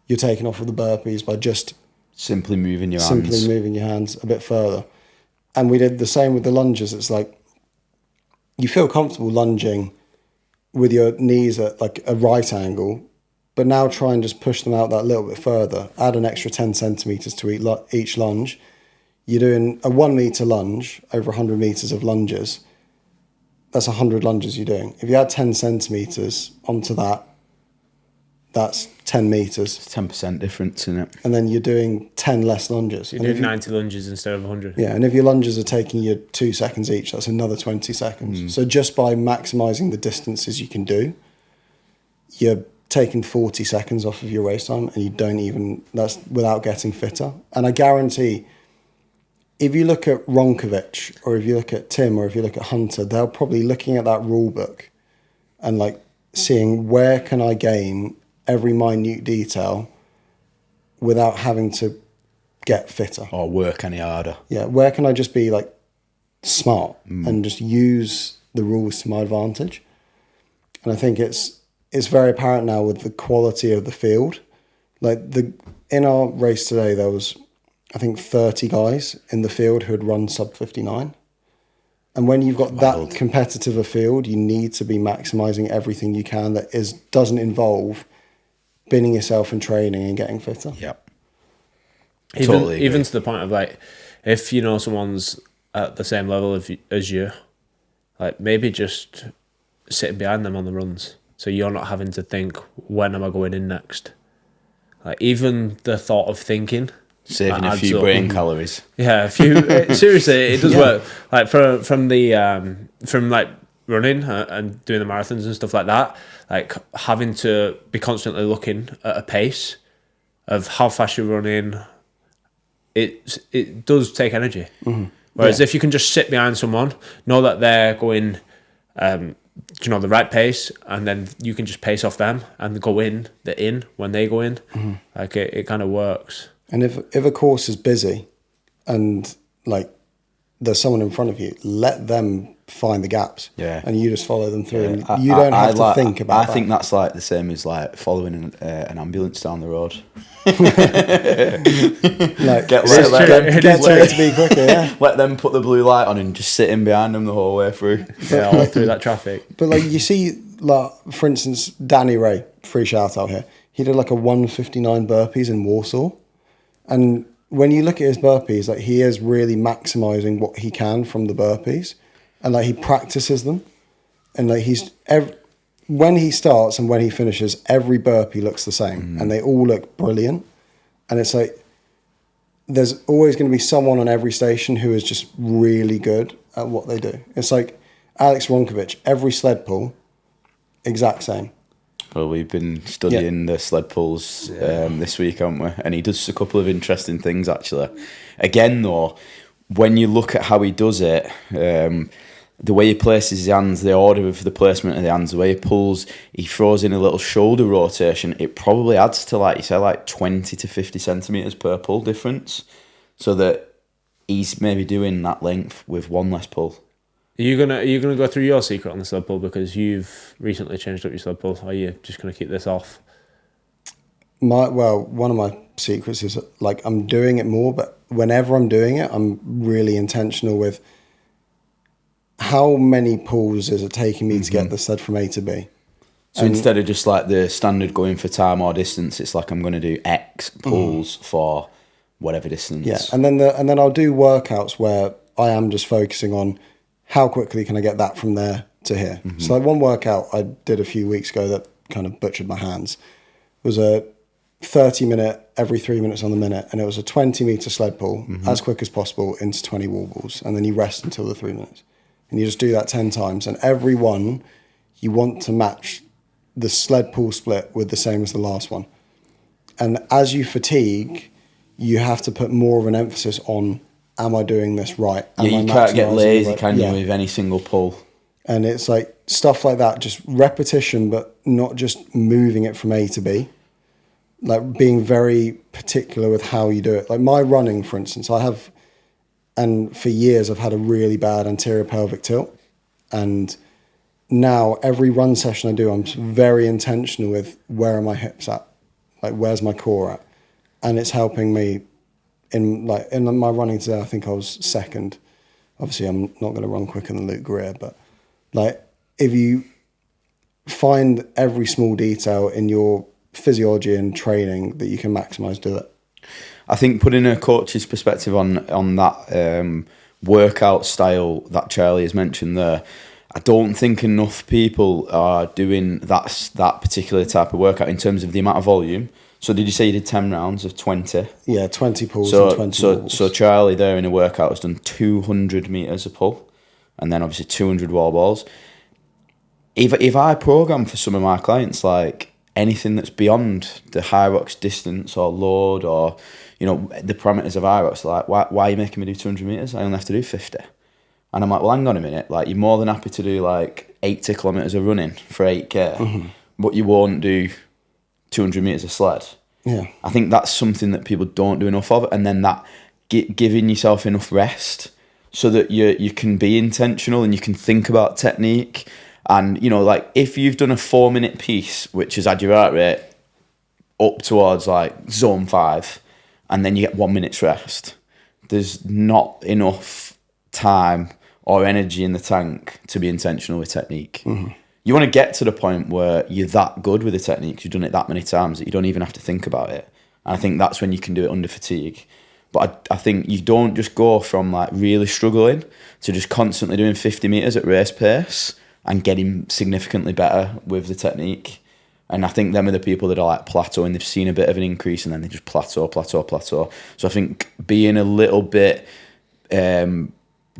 You're taking off with the burpees by just simply moving your hands a bit further. And we did the same with the lunges. It's like you feel comfortable lunging with your knees at like a right angle, but now try and just push them out that little bit further. Add an extra 10 centimeters to each lunge. You're doing a 1 meter lunge over 100 meters of lunges. That's 100 lunges you're doing. If you add 10 centimeters onto that, that's 10 meters. It's 10% difference in it. And then you're doing 10 less lunges. You're doing 90 lunges instead of 100. Yeah, and if your lunges are taking you 2 seconds each, that's another 20 seconds. So just by maximising the distances you can do, you're taking 40 seconds off of your race time, and you don't even, that's without getting fitter. And I guarantee, if you look at Ronkovic, or if you look at Tim, or if you look at Hunter, they're probably looking at that rule book and like seeing where can I gain every minute detail without having to get fitter or work any harder. Yeah, where can I just be like smart and just use the rules to my advantage? And I think it's very apparent now with the quality of the field. Like in our race today, there was I think 30 guys in the field who had run sub 59. And when you've got that competitive a field, you need to be maximising everything you can that doesn't involve binning yourself in training and getting fitter. Yep. Even to the point of like, if you know someone's at the same level as you, like maybe just sitting behind them on the runs, so you're not having to think, when am I going in next? Like even the thought of thinking, saving a few brain calories. Yeah, a few. Seriously, it does work. Like from like running and doing the marathons and stuff like that. Like having to be constantly looking at a pace of how fast you're running. It does take energy. Mm-hmm. Whereas if you can just sit behind someone, know that they're going, the right pace, and then you can just pace off them and go in when they go in. Mm-hmm. Like it kind of works. And if a course is busy and like there's someone in front of you, let them find the gaps. Yeah. And you just follow them through. Yeah. And you don't have to think about that. I think that's like the same as like following an ambulance down the road. Like get to be quicker, yeah. Let them put the blue light on and just sit in behind them the whole way through. Yeah, all through that traffic. But like you see, like for instance, Danny Ray, free shout out here. He did like a 159 burpees in Warsaw. And when you look at his burpees, like he is really maximising what he can from the burpees, and like he practices them, and like when he starts and when he finishes, every burpee looks the same, and they all look brilliant. And it's like there's always going to be someone on every station who is just really good at what they do. It's like Alex Ronkovic, every sled pull, exact same. Well, we've been studying the sled pulls this week, haven't we? And he does a couple of interesting things, actually. Again, though, when you look at how he does it, the way he places his hands, the order of the placement of the hands, the way he pulls, he throws in a little shoulder rotation. It probably adds to, like you say, like 20 to 50 centimetres per pull difference, so that he's maybe doing that length with one less pull. Are you gonna go through your secret on the sled pull because you've recently changed up your sled pull? Or are you just gonna keep this off? One of my secrets is like I'm doing it more, but whenever I'm doing it, I'm really intentional with how many pulls is it taking me to get the sled from A to B. So instead of just like the standard going for time or distance, it's like I'm going to do X pulls for whatever distance. Yeah, and then I'll do workouts where I am just focusing on how quickly can I get that from there to here. Mm-hmm. So like one workout I did a few weeks ago that kind of butchered my hands was a 30-minute every 3 minutes on the minute, and it was a 20-meter sled pull as quick as possible into 20 wall balls, and then you rest until the 3 minutes. And you just do that 10 times, and every one you want to match the sled pull split with the same as the last one. And as you fatigue, you have to put more of an emphasis on, am I doing this right? You can't get lazy, can you, with any single pull? And it's like stuff like that, just repetition, but not just moving it from A to B. Like being very particular with how you do it. Like my running, for instance, I have And for years, I've had a really bad anterior pelvic tilt. And now every run session I do, I'm very intentional with where are my hips at, like where's my core at, and it's helping me in my running today. I think I was second. Obviously, I'm not going to run quicker than Luke Greer, but like if you find every small detail in your physiology and training that you can maximize, do it. I think putting a coach's perspective on that workout style that Charlie has mentioned there, I don't think enough people are doing that particular type of workout in terms of the amount of volume. So did you say you did 10 rounds of 20? Yeah, 20 pulls and 20 walls. So Charlie there in a workout has done 200 metres of pull and then obviously 200 wall balls. If I program for some of my clients like anything that's beyond the HYROX distance or load or, you know, the parameters of HYROX, like why are you making me do 200 metres? I only have to do 50. And I'm like, well, hang on a minute. Like, you're more than happy to do like 80 kilometres of running for 8K, but you won't do 200 metres of sled. Yeah. I think that's something that people don't do enough of. And then that giving yourself enough rest so that you can be intentional and you can think about technique. And, you know, like if you've done a 4-minute piece, which has had your heart rate up towards like zone 5, and then you get 1 minute's rest, there's not enough time or energy in the tank to be intentional with technique. You want to get to the point where you're that good with the technique, you've done it that many times that you don't even have to think about it. And I think that's when you can do it under fatigue. But I think you don't just go from like really struggling to just constantly doing 50 metres at race pace and getting significantly better with the technique. And I think them are the people that are like plateauing. They've seen a bit of an increase and then they just plateau. So I think being a little bit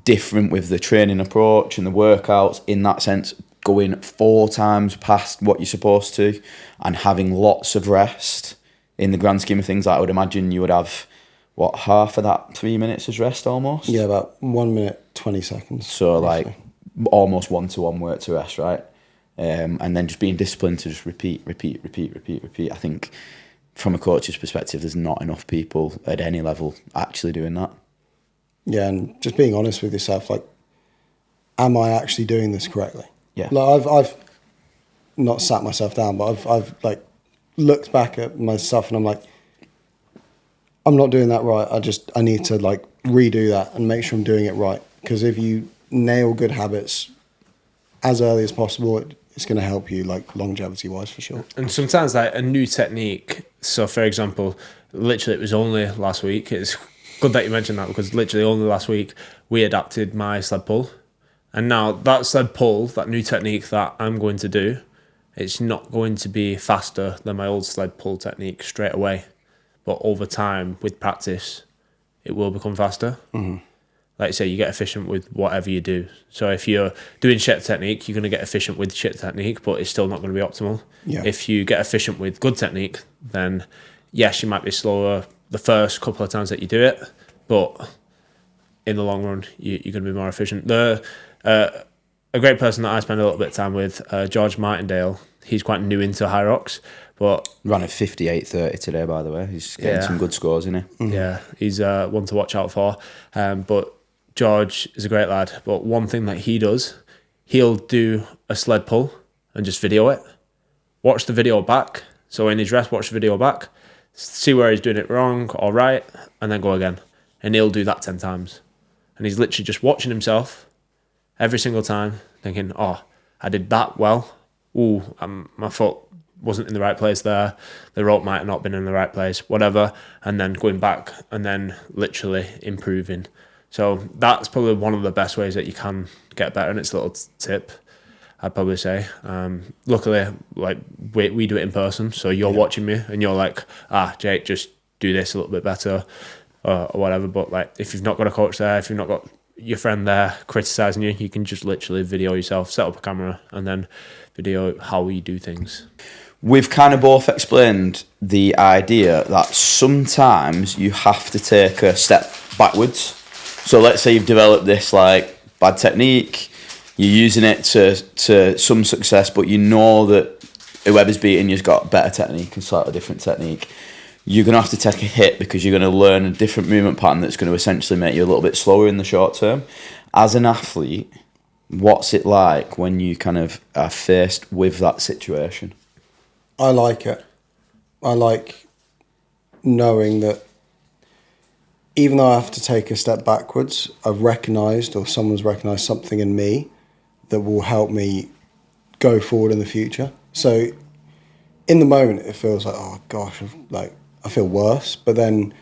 different with the training approach and the workouts in that sense, going 4 times past what you're supposed to and having lots of rest in the grand scheme of things, like I would imagine you would have, what, half of that 3 minutes as rest almost? Yeah, about 1 minute, 20 seconds. So roughly. like almost 1-to-1 work to rest, right? And then just being disciplined to just repeat. I think from a coach's perspective, there's not enough people at any level actually doing that. Yeah, and just being honest with yourself, like, am I actually doing this correctly? Yeah. Like I've not sat myself down, but I've like looked back at my stuff and I'm like, I'm not doing that right. I need to like redo that and make sure I'm doing it right. Because if you nail good habits as early as possible, it's going to help you like longevity wise for sure. And sometimes like a new technique. So for example, literally it was only last week. It's good that you mentioned that because literally only last week we adapted my sled pull. And now that sled pull, that new technique that I'm going to do, it's not going to be faster than my old sled pull technique straight away. But over time, with practice, it will become faster. Like you say, you get efficient with whatever you do. So if you're doing shit technique, you're going to get efficient with shit technique, but it's still not going to be optimal. Yeah. If you get efficient with good technique, then yes, you might be slower the first couple of times that you do it, but in the long run, you're going to be more efficient. A great person that I spend a little bit of time with, George Martindale, he's quite new into HYROX, but Ran a 58:30 today, by the way. He's getting some good scores, isn't he? yeah, he's one to watch out for. But George is a great lad. But one thing that he does, he'll do a sled pull and just video it. Watch the video back. So in his rest, watch the video back, see where he's doing it wrong or right, and then go again. And he'll do that 10 times. And he's literally just watching himself every single time, thinking, oh, I did that well. Ooh, my foot wasn't in the right place there. The rope might have not been in the right place, whatever. And then going back and then literally improving. So that's probably one of the best ways that you can get better. And it's a little tip, I'd probably say. Luckily, like we do it in person. So you're watching me and you're like, Jake, just do this a little bit better or whatever. But like, if you've not got a coach there, if you've not got your friend there criticizing you, you can just literally video yourself, set up a camera and then video how you do things. We've kind of both explained the idea that sometimes you have to take a step backwards. So let's say you've developed this like bad technique, you're using it to some success, but you know that whoever's beating you's got better technique and slightly different technique. you're going to have to take a hit because you're going to learn a different movement pattern that's going to essentially make you a little bit slower in the short term. As an athlete, what's it like when you kind of are faced with that situation? I like it. I like knowing that even though I have to take a step backwards, I've recognised, or someone's recognised something in me that will help me go forward in the future. So in the moment, it feels like, oh gosh, I feel worse. But then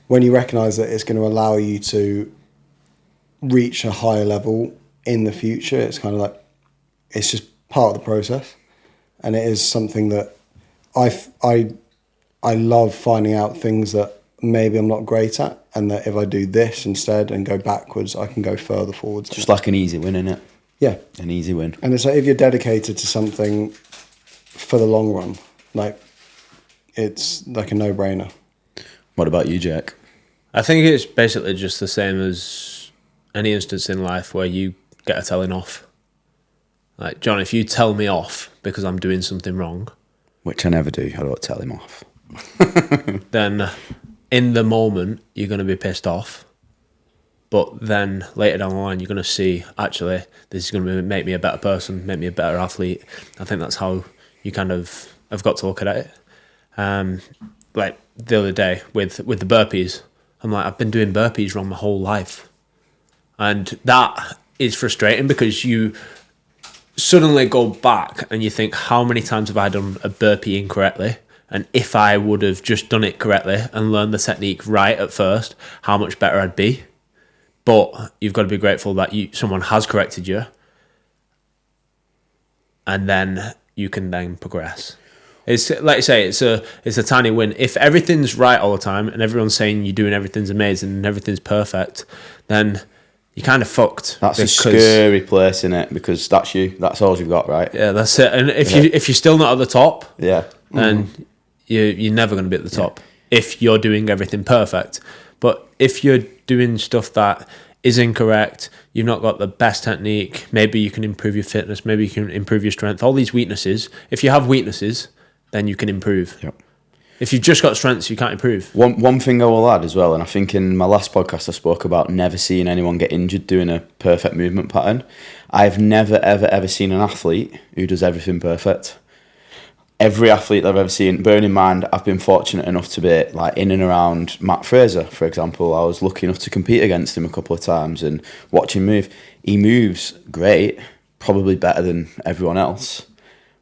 when you recognise that it's going to allow you to reach a higher level in the future, it's kind of like, it's just part of the process. And it is something that I love finding out things that maybe I'm not great at, and that if I do this instead and go backwards, I can go further forwards. Just like an easy win, innit? Yeah. An easy win. And it's like, if you're dedicated to something for the long run, like, it's like a no-brainer. What about you, Jake? I think it's basically just the same as any instance in life where you get a telling off. Like, John, if you tell me off because I'm doing something wrong, which I never do, I don't tell him off. then in the moment, you're going to be pissed off. But then later down the line, you're going to see, actually, this is going to make me a better person, make me a better athlete. I think that's how you kind of have got to look at it. Like the other day with the burpees, I'm like, I've been doing burpees wrong my whole life. And that is frustrating because you suddenly go back and you think, how many times have I done a burpee incorrectly? And if I would have just done it correctly and learned the technique right at first, how much better I'd be. But you've got to be grateful that someone has corrected you, and then you can then progress. It's like you say, it's a tiny win. If everything's right all the time and everyone's saying you're doing everything's amazing and everything's perfect, then you're kind of fucked. That's a scary place, isn't it? Because that's you. That's all you've got, right? Yeah, that's it. And if you're still not at the top, yeah, then you're never going to be at the top if you're doing everything perfect. But if you're doing stuff that is incorrect, you've not got the best technique, maybe you can improve your fitness, maybe you can improve your strength, all these weaknesses. If you have weaknesses, then you can improve. Yep. If you've just got strengths, you can't improve. One thing I will add as well, and I think in my last podcast I spoke about never seeing anyone get injured doing a perfect movement pattern. I've never, ever, ever seen an athlete who does everything perfect. Every athlete I've ever seen, bearing in mind, I've been fortunate enough to be like in and around Matt Fraser, for example. I was lucky enough to compete against him a couple of times and watch him move. He moves great, probably better than everyone else,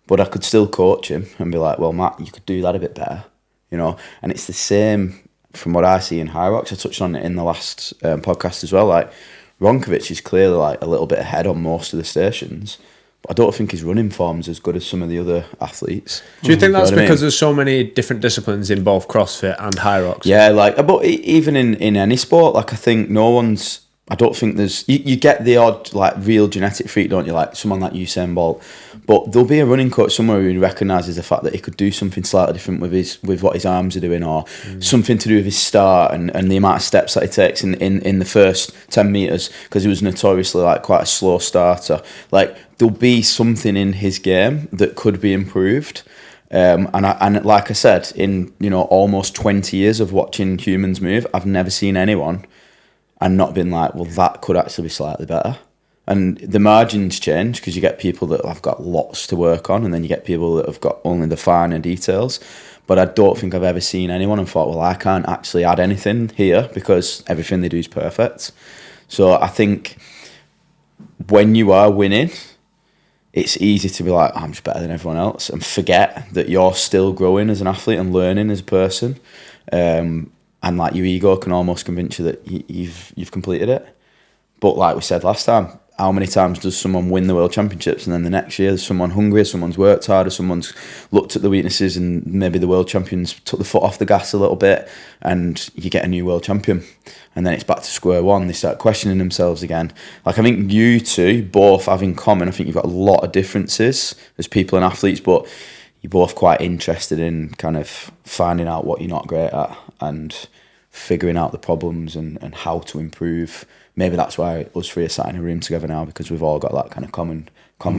but I could still coach him and be like, well, Matt, you could do that a bit better, you know? And it's the same from what I see in HYROX. I touched on it in the last podcast as well. Like, Ronkovic is clearly like a little bit ahead on most of the stations, but I don't think his running form's as good as some of the other athletes. Do you think that's because there's so many different disciplines in both CrossFit and HYROX? Yeah, like, but even in any sport, like, I think I don't think there's, you get the odd, like, real genetic freak, don't you? Like, someone like Usain Bolt. But there'll be a running coach somewhere who recognises the fact that he could do something slightly different with what his arms are doing, or something to do with his start and the amount of steps that he takes in the first 10 metres, because he was notoriously, like, quite a slow starter. Like, there'll be something in his game that could be improved. And like I said, in, you know, almost 20 years of watching humans move, I've never seen anyone and not been like, well, that could actually be slightly better. And the margins change because you get people that have got lots to work on, and then you get people that have got only the finer details. But I don't think I've ever seen anyone and thought, well, I can't actually add anything here because everything they do is perfect. So I think when you are winning, it's easy to be like, I'm just better than everyone else, and forget that you're still growing as an athlete and learning as a person. And like, your ego can almost convince you that you've completed it. But like we said last time, how many times does someone win the World Championships and then the next year there's someone hungrier, someone's worked harder, someone's looked at the weaknesses, and maybe the world champions took the foot off the gas a little bit, and you get a new world champion. And then it's back to square one. They start questioning themselves again. Like, I think you two both have in common, I think you've got a lot of differences as people and athletes, but you're both quite interested in kind of finding out what you're not great at and figuring out the problems and how to improve. Maybe that's why us three are sat in a room together now, because we've all got that kind of common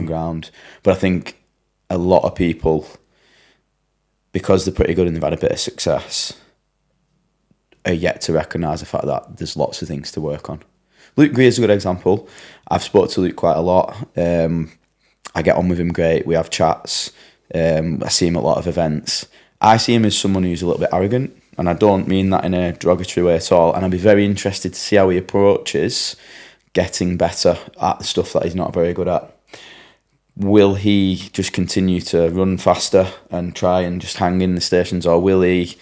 ground. But I think a lot of people, because they're pretty good and they've had a bit of success, are yet to recognise the fact that there's lots of things to work on. Luke Greer's a good example. I've spoke to Luke quite a lot. I get on with him great. We have chats. I see him at a lot of events. I see him as someone who's a little bit arrogant, and I don't mean that in a derogatory way at all. And I'd be very interested to see how he approaches getting better at the stuff that he's not very good at. Will he just continue to run faster and try and just hang in the stations, or will he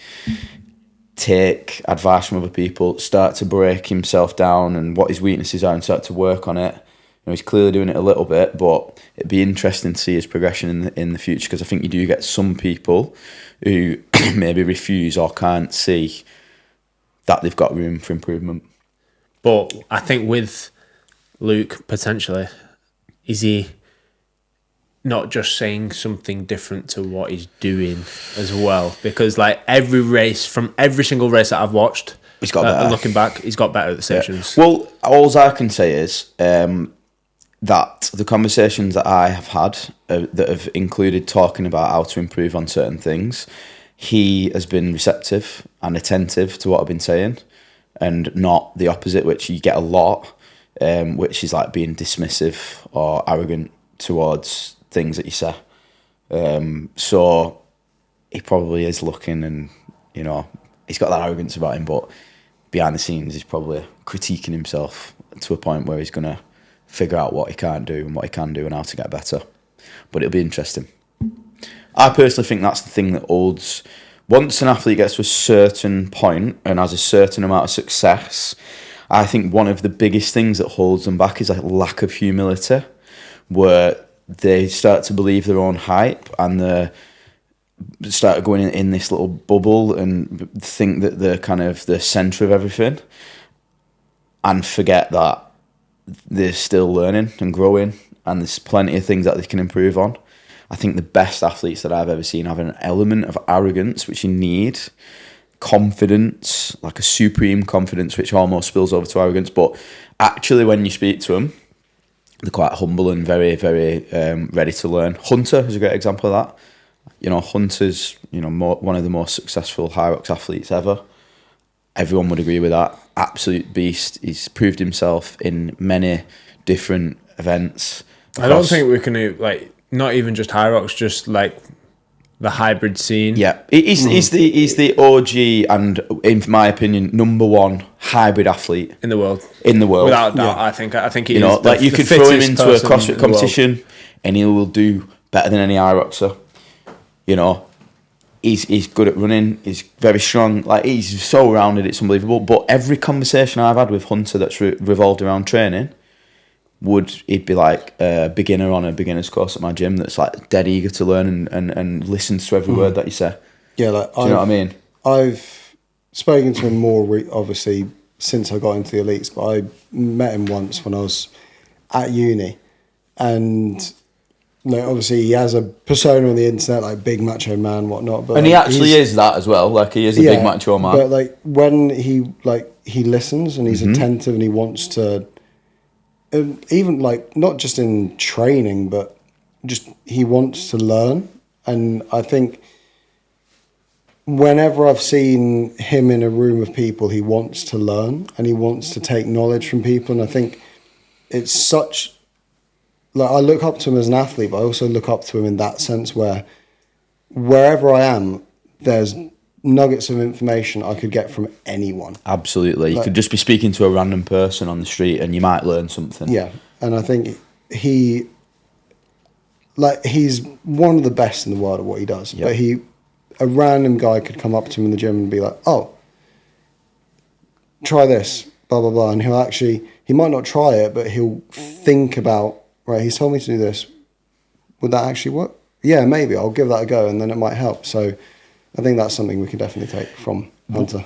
take advice from other people, start to break himself down and what his weaknesses are and start to work on it? He's clearly doing it a little bit, but it'd be interesting to see his progression in the future, because I think you do get some people who maybe refuse or can't see that they've got room for improvement. But I think with Luke, potentially, is he not just saying something different to what he's doing as well? Because like from every single race that I've watched, he's got better. Looking back, he's got better at the stations. Yeah. Well, all I can say is that the conversations that I have had that have included talking about how to improve on certain things, he has been receptive and attentive to what I've been saying, and not the opposite, which you get a lot, which is like being dismissive or arrogant towards things that you say. So he probably is looking, and he's got that arrogance about him, but behind the scenes he's probably critiquing himself to a point where he's going to figure out what he can't do and what he can do and how to get better. But it'll be interesting. I personally think that's the thing that holds. Once an athlete gets to a certain point and has a certain amount of success, I think one of the biggest things that holds them back is a lack of humility, where they start to believe their own hype and they start going in this little bubble and think that they're kind of the centre of everything, and forget that they're still learning and growing, and there's plenty of things that they can improve on. I think the best athletes that I've ever seen have an element of arrogance, which you need, confidence, like a supreme confidence, which almost spills over to arrogance. But actually, when you speak to them, they're quite humble and very, very ready to learn. Hunter is a great example of that. Hunter's one of the most successful HYROX athletes ever. Everyone would agree with that. Absolute beast. He's proved himself in many different events. I don't think we can not even just HYROX, just like the hybrid scene. Yeah, he's the OG and, in my opinion, number one hybrid athlete in the world. Without doubt, yeah. I think he is. You could throw him into a CrossFit competition and he will do better than any HYROXer. He's good at running. He's very strong. He's so rounded, it's unbelievable. But every conversation I've had with Hunter that's revolved around training, he'd be like a beginner on a beginner's course at my gym that's like dead eager to learn and listens to every word that you say. Yeah, do you know what I mean? I've spoken to him more obviously since I got into the elites, but I met him once when I was at uni, and obviously he has a persona on the internet, like big macho man, whatnot. But he actually is that as well. He is a big macho man. But when he listens and he's attentive and he wants to. Even not just in training, but just he wants to learn. And I think whenever I've seen him in a room of people, he wants to learn and he wants to take knowledge from people. And I think it's such, I look up to him as an athlete, but I also look up to him in that sense where wherever I am, there's nuggets of information I could get from anyone. Absolutely. You could just be speaking to a random person on the street and you might learn something. Yeah. And I think he's one of the best in the world at what he does. Yep. But a random guy could come up to him in the gym and be like, oh, try this, blah, blah, blah. And he might not try it, but he'll think about, right, he's told me to do this. Would that actually work? Yeah, maybe. I'll give that a go and then it might help. So I think that's something we can definitely take from Hunter.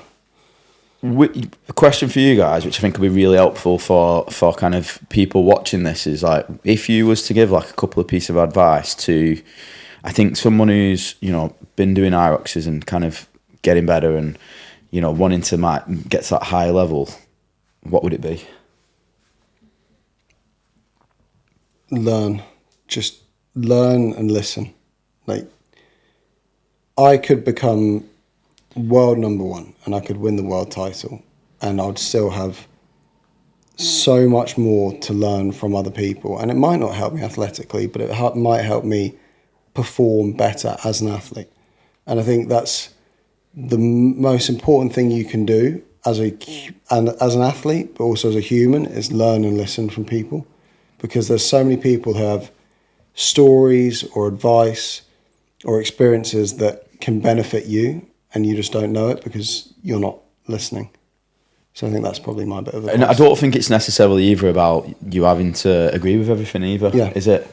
A question for you guys, which I think will be really helpful for kind of people watching this, is if you was to give a couple of pieces of advice to, I think, someone who's been doing HYROXs and kind of getting better and wanting to get to that higher level, what would it be? Learn. Just learn and listen. I could become world number one and I could win the world title, and I'd still have so much more to learn from other people, and it might not help me athletically, but it might help me perform better as an athlete. And I think that's the most important thing you can do as an athlete, but also as a human, is learn and listen from people, because there's so many people who have stories or advice or experiences that can benefit you, and you just don't know it because you're not listening. So I think that's probably my bit of advice. And I don't think it's necessarily either about you having to agree with everything either, is it?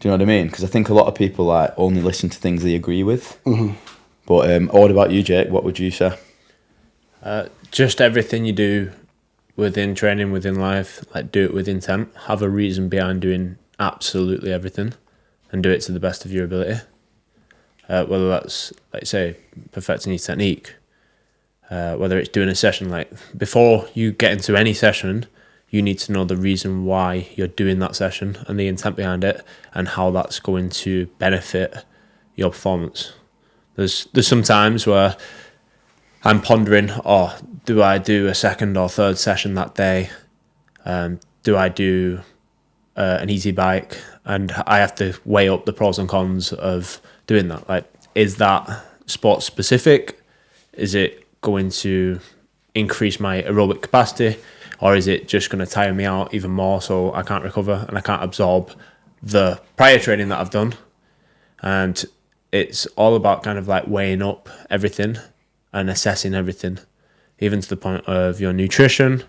Do you know what I mean? Because I think a lot of people like only listen to things they agree with. Mm-hmm. But what about you, Jake? What would you say? Just everything you do within training, within life, like do it with intent. Have a reason behind doing absolutely everything, and do it to the best of your ability. Whether that's, like say, perfecting your technique, whether it's doing a session, like before you get into any session, you need to know the reason why you're doing that session and the intent behind it and how that's going to benefit your performance. There's some times where I'm pondering, do I do a second or third session that day? Do I do an easy bike? And I have to weigh up the pros and cons of doing that. Like, is that sport specific? Is it going to increase my aerobic capacity? Or is it just going to tire me out even more so I can't recover and I can't absorb the prior training that I've done? And it's all about kind of like weighing up everything and assessing everything, even to the point of your nutrition,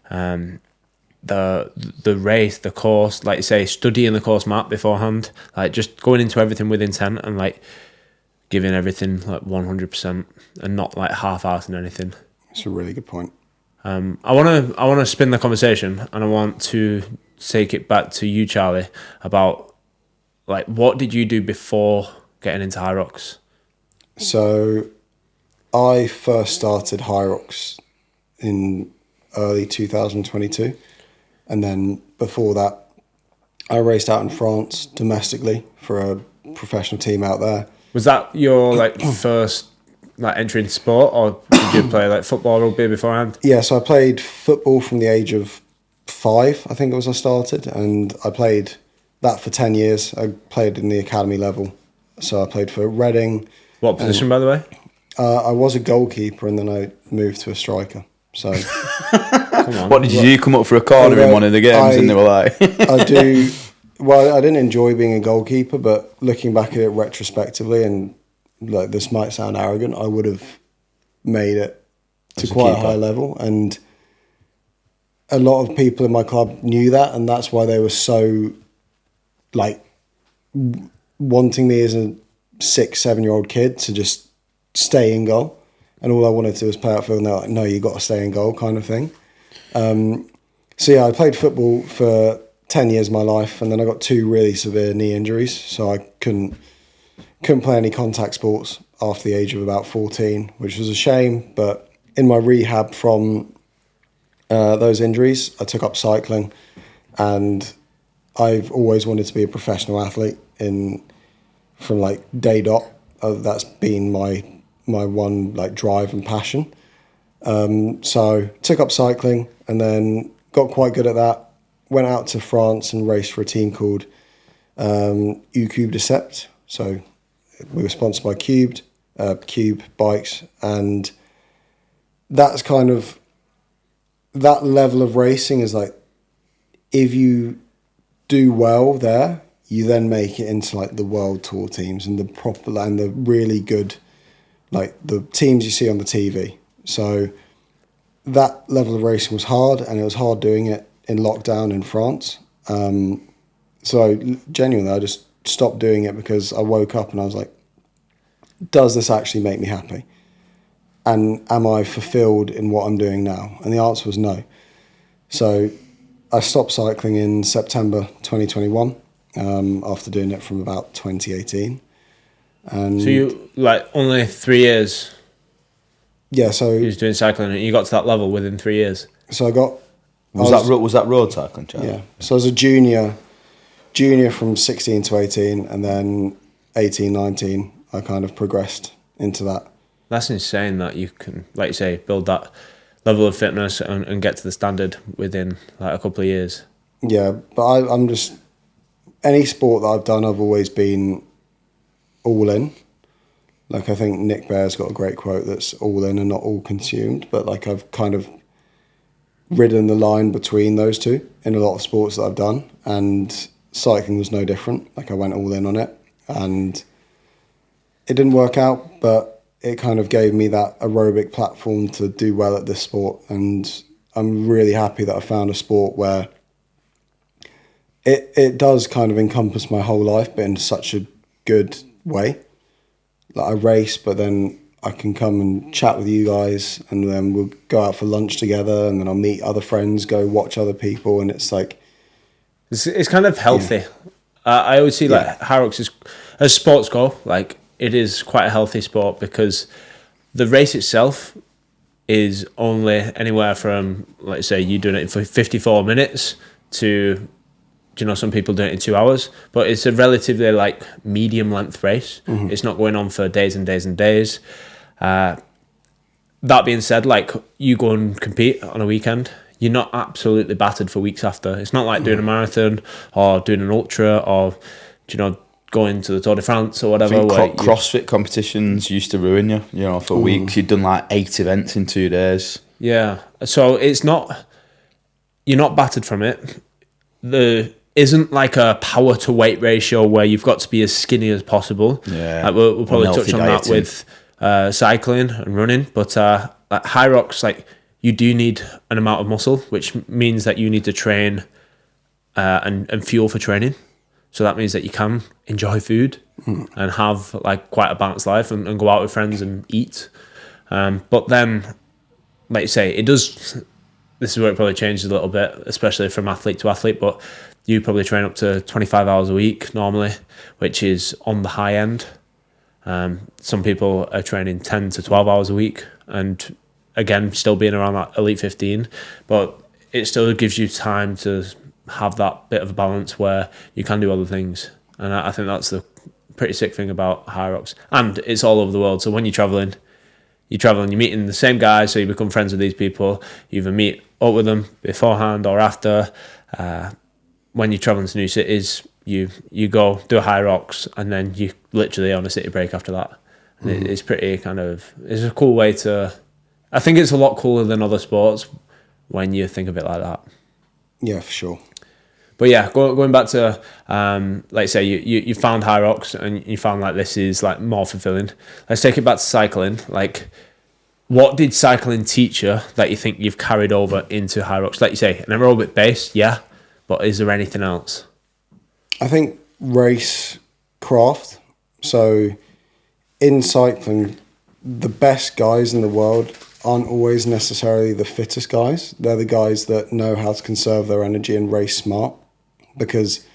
the race, the course, like you say, studying the course map beforehand, like just going into everything with intent and like giving everything like 100% and not like half-assing anything. It's a really good point. I want to spin the conversation, and I want to take it back to you, Charlie, about like what did you do before getting into HYROX? So I first started HYROX in early 2022, and then before that I raced out in France domestically for a professional team out there. Was that your like first like entry into sport, or did you play like football, rugby beforehand? Yeah, so I played football from the age of 5, I think it was, I started, and I played that for 10 years. I played in the academy level, so I played for Reading. What position, by the way? I was a goalkeeper, and then I moved to a striker. So, come on. What did you do? Come up for a corner in one of the games, and they were like, I do. Well, I didn't enjoy being a goalkeeper, but looking back at it retrospectively, and like this might sound arrogant, I would have made it to quite a high level, and a lot of people in my club knew that, and that's why they were so like wanting me as a 6-7-year-old kid to just stay in goal, and all I wanted to do was play outfield, and they're like, no, you got to stay in goal, kind of thing. So yeah, I played football for 10 years of my life, and then I got 2 really severe knee injuries, so I couldn't play any contact sports after the age of about 14, which was a shame. But in my rehab from those injuries, I took up cycling, and I've always wanted to be a professional athlete from like day dot. That's been my one like drive and passion. So took up cycling and then got quite good at that. Went out to France and raced for a team called Cube Decept. So we were sponsored by Cube Bikes, and that's kind of, that level of racing is like, if you do well there, you then make it into like the world tour teams and the really good, like the teams you see on the TV. So that level of racing was hard, and it was hard doing it in lockdown in France. So genuinely, I just stopped doing it because I woke up and I was like, does this actually make me happy? And am I fulfilled in what I'm doing now? And the answer was no. So I stopped cycling in September 2021 after doing it from about 2018. And so you, like, only 3 years? Yeah, so... You was doing cycling and you got to that level within 3 years? So I got... Was that road cycling, Charlie? Yeah. So I was a junior from 16 to 18, and then 18, 19, I kind of progressed into that That's insane that you can, like you say, build that level of fitness and get to the standard within like a couple of years. Yeah, but I'm just, any sport that I've done, I've always been all in. Like, I think Nick Bare's got a great quote that's all in and not all consumed, but like I've kind of ridden the line between those two in a lot of sports that I've done, and cycling was no different. Like, I went all in on it, and it didn't work out, but it kind of gave me that aerobic platform to do well at this sport, and I'm really happy that I found a sport where it does kind of encompass my whole life, but in such a good way. Like, I race, but then I can come and chat with you guys, and then we'll go out for lunch together, and then I'll meet other friends, go watch other people, and it's like... It's kind of healthy. Yeah. I always see like HYROX is, as sports go, like it is quite a healthy sport, because the race itself is only anywhere from, let's say, you doing it for 54 minutes to... you know, some people do it in 2 hours, but it's a relatively like medium length race. Mm-hmm. It's not going on for days and days and days. That being said, like, you go and compete on a weekend, you're not absolutely battered for weeks after. It's not like doing a marathon or doing an ultra or, you know, going to the Tour de France or whatever. I think CrossFit competitions used to ruin you, you know, for weeks. You'd done like 8 events in 2 days. Yeah. So it's not, you're not battered from it. Isn't like a power to weight ratio where you've got to be as skinny as possible. Yeah, like we'll probably touch on that with cycling and running, but like HYROX, like you do need an amount of muscle, which means that you need to train and fuel for training. So that means that you can enjoy food and have like quite a balanced life and go out with friends and eat. But then, like you say, it does. This is where it probably changes a little bit, especially from athlete to athlete, but you probably train up to 25 hours a week normally, which is on the high end. Some people are training 10 to 12 hours a week, and again, still being around that elite 15, but it still gives you time to have that bit of a balance where you can do other things. And I think that's the pretty sick thing about HYROX. And it's all over the world. So when you're traveling, you're meeting the same guys, so you become friends with these people. You either meet up with them beforehand or after. When you're traveling to new cities, you go do a HYROX, and then you literally on a city break after that. And it's pretty it's a cool way to... I think it's a lot cooler than other sports when you think of it like that. Yeah, for sure. But yeah, going back to, like say, you found HYROX and you found like this is like more fulfilling. Let's take it back to cycling. Like, what did cycling teach you that you think you've carried over into HYROX? Like you say, an aerobic base, yeah, but is there anything else? I think race craft. So in cycling, the best guys in the world aren't always necessarily the fittest guys. They're the guys that know how to conserve their energy and race smart. Because,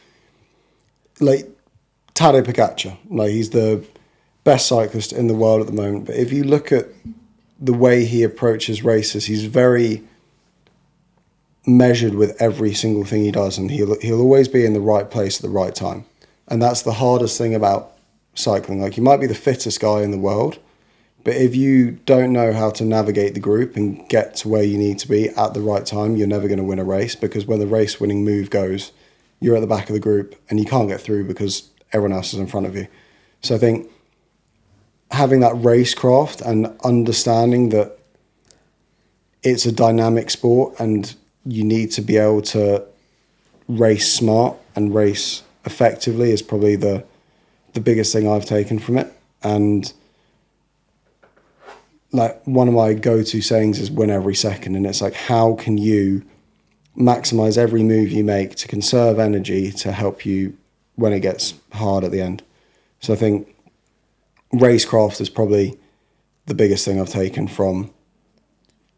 like, Tadej Pogačar, like, he's the best cyclist in the world at the moment. But if you look at the way he approaches races, he's very measured with every single thing he does, and he'll always be in the right place at the right time. And that's the hardest thing about cycling. Like, you might be the fittest guy in the world, but if you don't know how to navigate the group and get to where you need to be at the right time, you're never going to win a race, because when the race winning move goes, you're at the back of the group and you can't get through because everyone else is in front of you. So I think having that racecraft and understanding that it's a dynamic sport and you need to be able to race smart and race effectively is probably the biggest thing I've taken from it. And like, one of my go-to sayings is win every second. And it's like, how can you maximize every move you make to conserve energy to help you when it gets hard at the end? So I think racecraft is probably the biggest thing I've taken from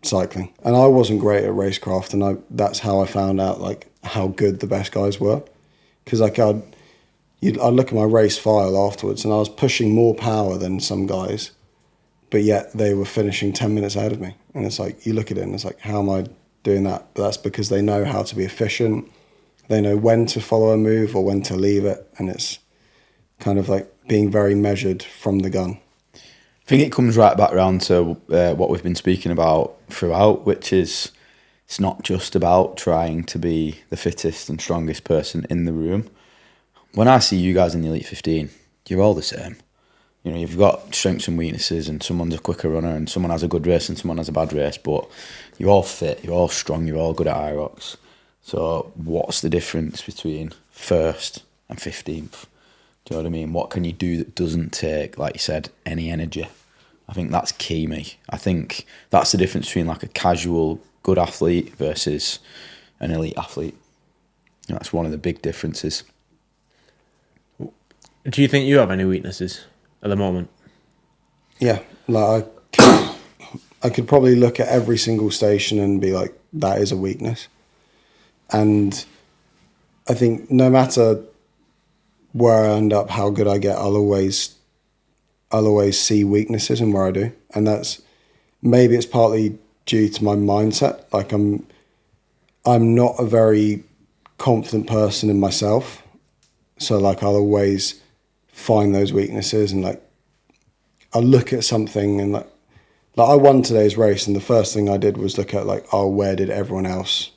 cycling. And I wasn't great at racecraft, and that's how I found out like how good the best guys were. Because like I'd look at my race file afterwards, and I was pushing more power than some guys, but yet they were finishing 10 minutes ahead of me. And it's like, you look at it and it's like, how am I doing that? But that's because they know how to be efficient. They know when to follow a move or when to leave it. And it's kind of like being very measured from the gun. think it comes right back around to what we've been speaking about throughout, which is it's not just about trying to be the fittest and strongest person in the room. When I see you guys in the Elite 15, you're all the same. You know, you've got strengths and weaknesses, and someone's a quicker runner, and someone has a good race, and someone has a bad race, but you're all fit, you're all strong, you're all good at HYROX. So what's the difference between first and 15th? Do you know what I mean? What can you do that doesn't take, like you said, any energy? I think that's key, me. I think that's the difference between like a casual good athlete versus an elite athlete. That's one of the big differences. Do you think you have any weaknesses at the moment? Yeah, like I could probably look at every single station and be like, that is a weakness. And I think no matter where I end up, how good I get, I'll always see weaknesses in where I do. And that's, maybe it's partly due to my mindset. Like I'm not a very confident person in myself. So like I'll always find those weaknesses, and like I'll look at something and like I won today's race, and the first thing I did was look at like, oh, where did everyone else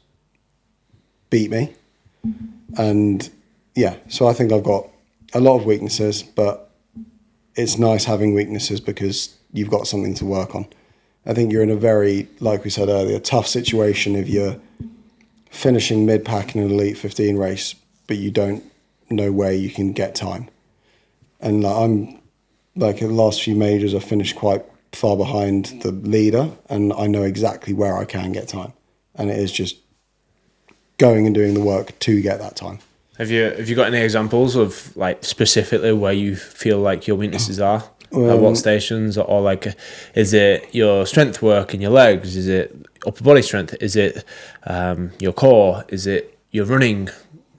beat me? And yeah, so I think I've got a lot of weaknesses, but it's nice having weaknesses because you've got something to work on. I think you're in a very, like we said earlier, tough situation if you're finishing mid-pack in an Elite 15 race, but you don't know where you can get time. And like, I'm like in the last few majors, I finished quite far behind the leader, and I know exactly where I can get time. And it is just going and doing the work to get that time. Have you got any examples of like specifically where you feel like your weaknesses are? At what stations, or like, is it your strength work in your legs? Is it upper body strength? Is it your core? Is it your running?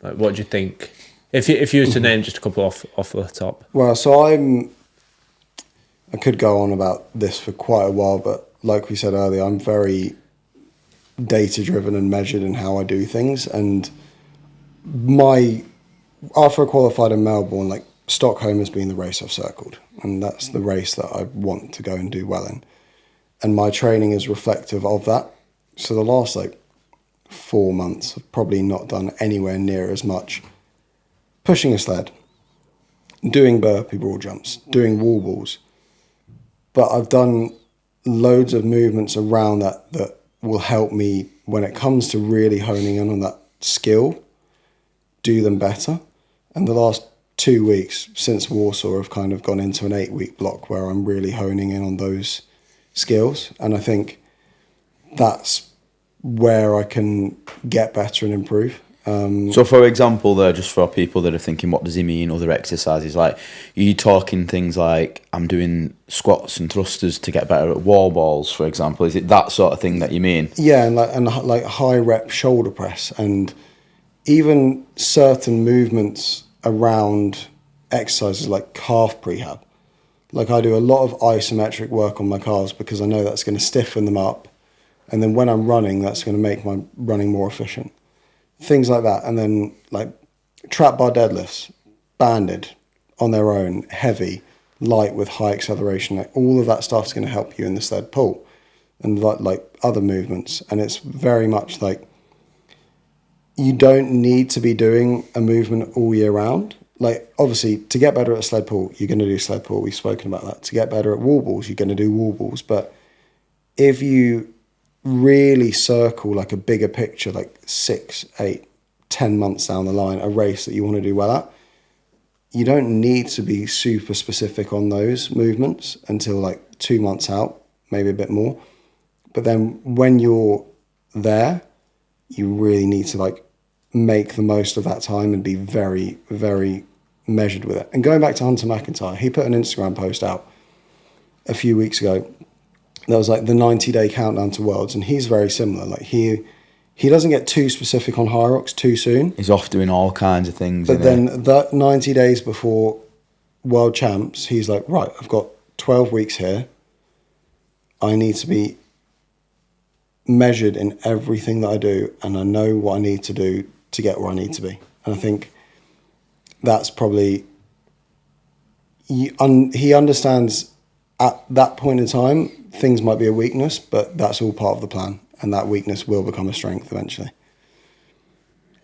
Like, what do you think? If you were to name just a couple off the top. Well, so I could go on about this for quite a while, but like we said earlier, I'm very data driven and measured in how I do things. And after I qualified in Melbourne, like Stockholm has been the race I've circled, and that's the race that I want to go and do well in. And my training is reflective of that. So the last like 4 months, I've probably not done anywhere near as much pushing a sled, doing burpee broad jumps, doing wall balls. But I've done loads of movements around that will help me when it comes to really honing in on that skill, do them better. And the last 2 weeks since Warsaw have kind of gone into an 8-week block where I'm really honing in on those skills. And I think that's where I can get better and improve. So for example there, just for people that are thinking, what does he mean, other exercises? Like, are you talking things like, I'm doing squats and thrusters to get better at wall balls, for example? Is it that sort of thing that you mean? Yeah, and like high rep shoulder press, and even certain movements around exercises like calf prehab. Like I do a lot of isometric work on my calves because I know that's going to stiffen them up, and then when I'm running, that's going to make my running more efficient. Things like that. And then like trap bar deadlifts, banded on their own, heavy, light with high acceleration. Like all of that stuff is going to help you in the sled pull, and like other movements. And it's very much like you don't need to be doing a movement all year round. Like obviously to get better at sled pull, you're going to do sled pull. We've spoken about that. To get better at wall balls, you're going to do wall balls. But if you really circle like a bigger picture, like 6, 8, 10 months down the line, a race that you want to do well at, you don't need to be super specific on those movements until like 2 months out, maybe a bit more. But then when you're there, you really need to like make the most of that time and be very, very measured with it. And going back to Hunter McIntyre, he put an Instagram post out a few weeks ago that was like the 90-day countdown to Worlds, and he's very similar. Like he doesn't get too specific on HYROX too soon. He's off doing all kinds of things. But then that 90 days before World Champs, he's like, right, I've got 12 weeks here. I need to be measured in everything that I do, and I know what I need to do to get where I need to be. And I think that's probably, he understands at that point in time, things might be a weakness, but that's all part of the plan. And that weakness will become a strength eventually.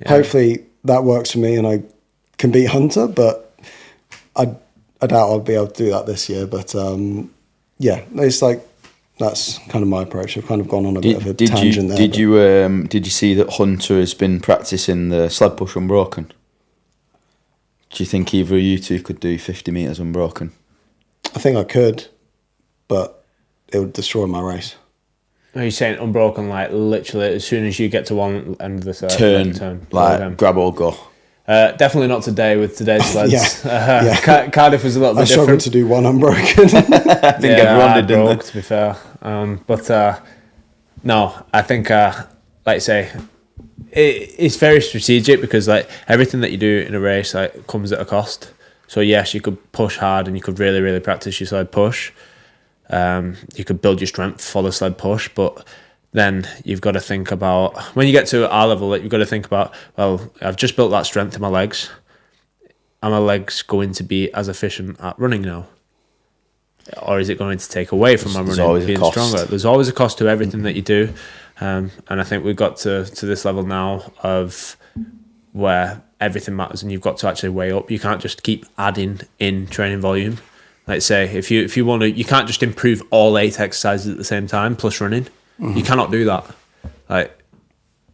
Yeah. Hopefully that works for me and I can beat Hunter, but I doubt I'll be able to do that this year. But yeah, it's like, that's kind of my approach. I've kind of gone on a bit of a tangent there. Did you see that Hunter has been practicing the sled push unbroken? Do you think either of you two could do 50 metres unbroken? I think I could, but it would destroy my race. Are you saying unbroken, like literally as soon as you get to one end of the turn, like grab or go? Definitely not today with today's sleds. Cardiff was a little bit different. I struggled to do one unbroken. I think everyone did, didn't they? To be fair. But no, I think, like I say, it's very strategic because like everything that you do in a race like comes at a cost. So yes, you could push hard and you could really, really practice your sled push. You could build your strength for the sled push, but then you've got to think about, when you get to our level, you've got to think about, well, I've just built that strength in my legs. Are my legs going to be as efficient at running now? Or is it going to take away from my running being stronger? There's always a cost to everything that you do. And I think we've got to this level now of where everything matters and you've got to actually weigh up. You can't just keep adding in training volume. Like say, if you want to, you can't just improve all 8 exercises at the same time plus running. Mm-hmm. You cannot do that. Like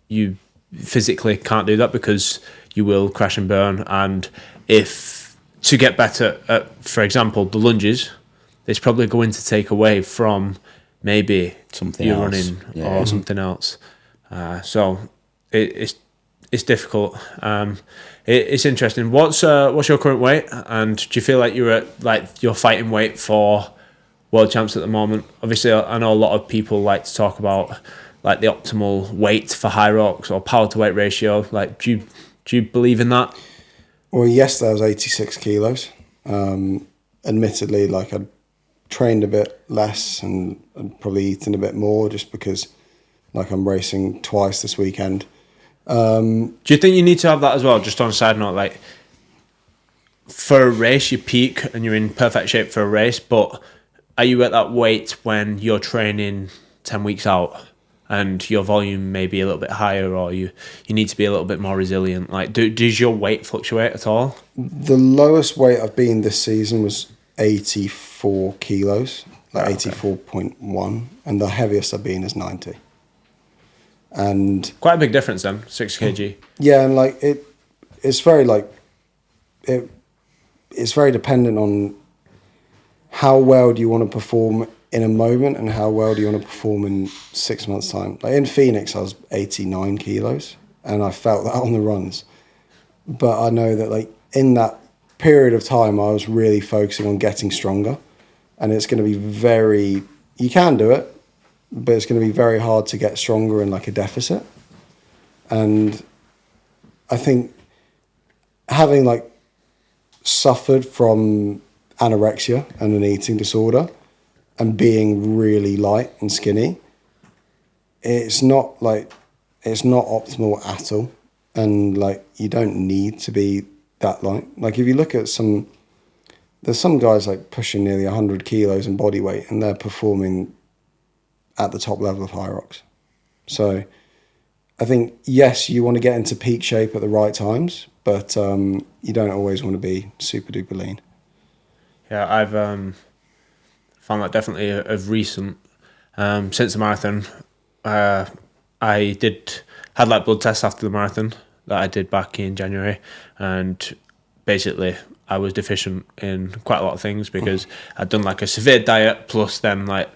you physically can't do that because you will crash and burn. And if to get better at, for example, the lunges, it's probably going to take away from maybe something you else. Running or something else. So it's difficult. It's interesting. What's your current weight, and do you feel like you're at like your fighting weight for world champs at the moment? Obviously, I know a lot of people like to talk about like the optimal weight for HYROX or power to weight ratio. Like, do you believe in that? Well, yesterday I was 86 kilos. Admittedly, like I'd trained a bit less and I'd probably eaten a bit more just because like I'm racing twice this weekend. Do you think you need to have that as well? Just on a side note, like for a race, you peak and you're in perfect shape for a race, but are you at that weight when you're training 10 weeks out and your volume may be a little bit higher, or you need to be a little bit more resilient? Like, does your weight fluctuate at all? The lowest weight I've been this season was 84 kilos, like 84.1, and the heaviest I've been is 90. And quite a big difference then, 6 kg. Yeah, and like it's very like it's very dependent on how well do you want to perform in a moment and how well do you want to perform in 6 months' time. Like in Phoenix, I was 89 kilos, and I felt that on the runs. But I know that like in that period of time, I was really focusing on getting stronger, and it's going to be you can do it, but it's going to be very hard to get stronger in like a deficit. And I think having like suffered from anorexia and an eating disorder and being really light and skinny, it's not optimal at all. And like, you don't need to be that light. Like if you look at there's some guys like pushing nearly 100 kilos in body weight and they're performing at the top level of HYROX. So I think, yes, you want to get into peak shape at the right times, but you don't always want to be super duper lean. Yeah, I've found that definitely of recent. Since the marathon, I had like blood tests after the marathon that I did back in January, and basically I was deficient in quite a lot of things because I'd done like a severe diet plus then like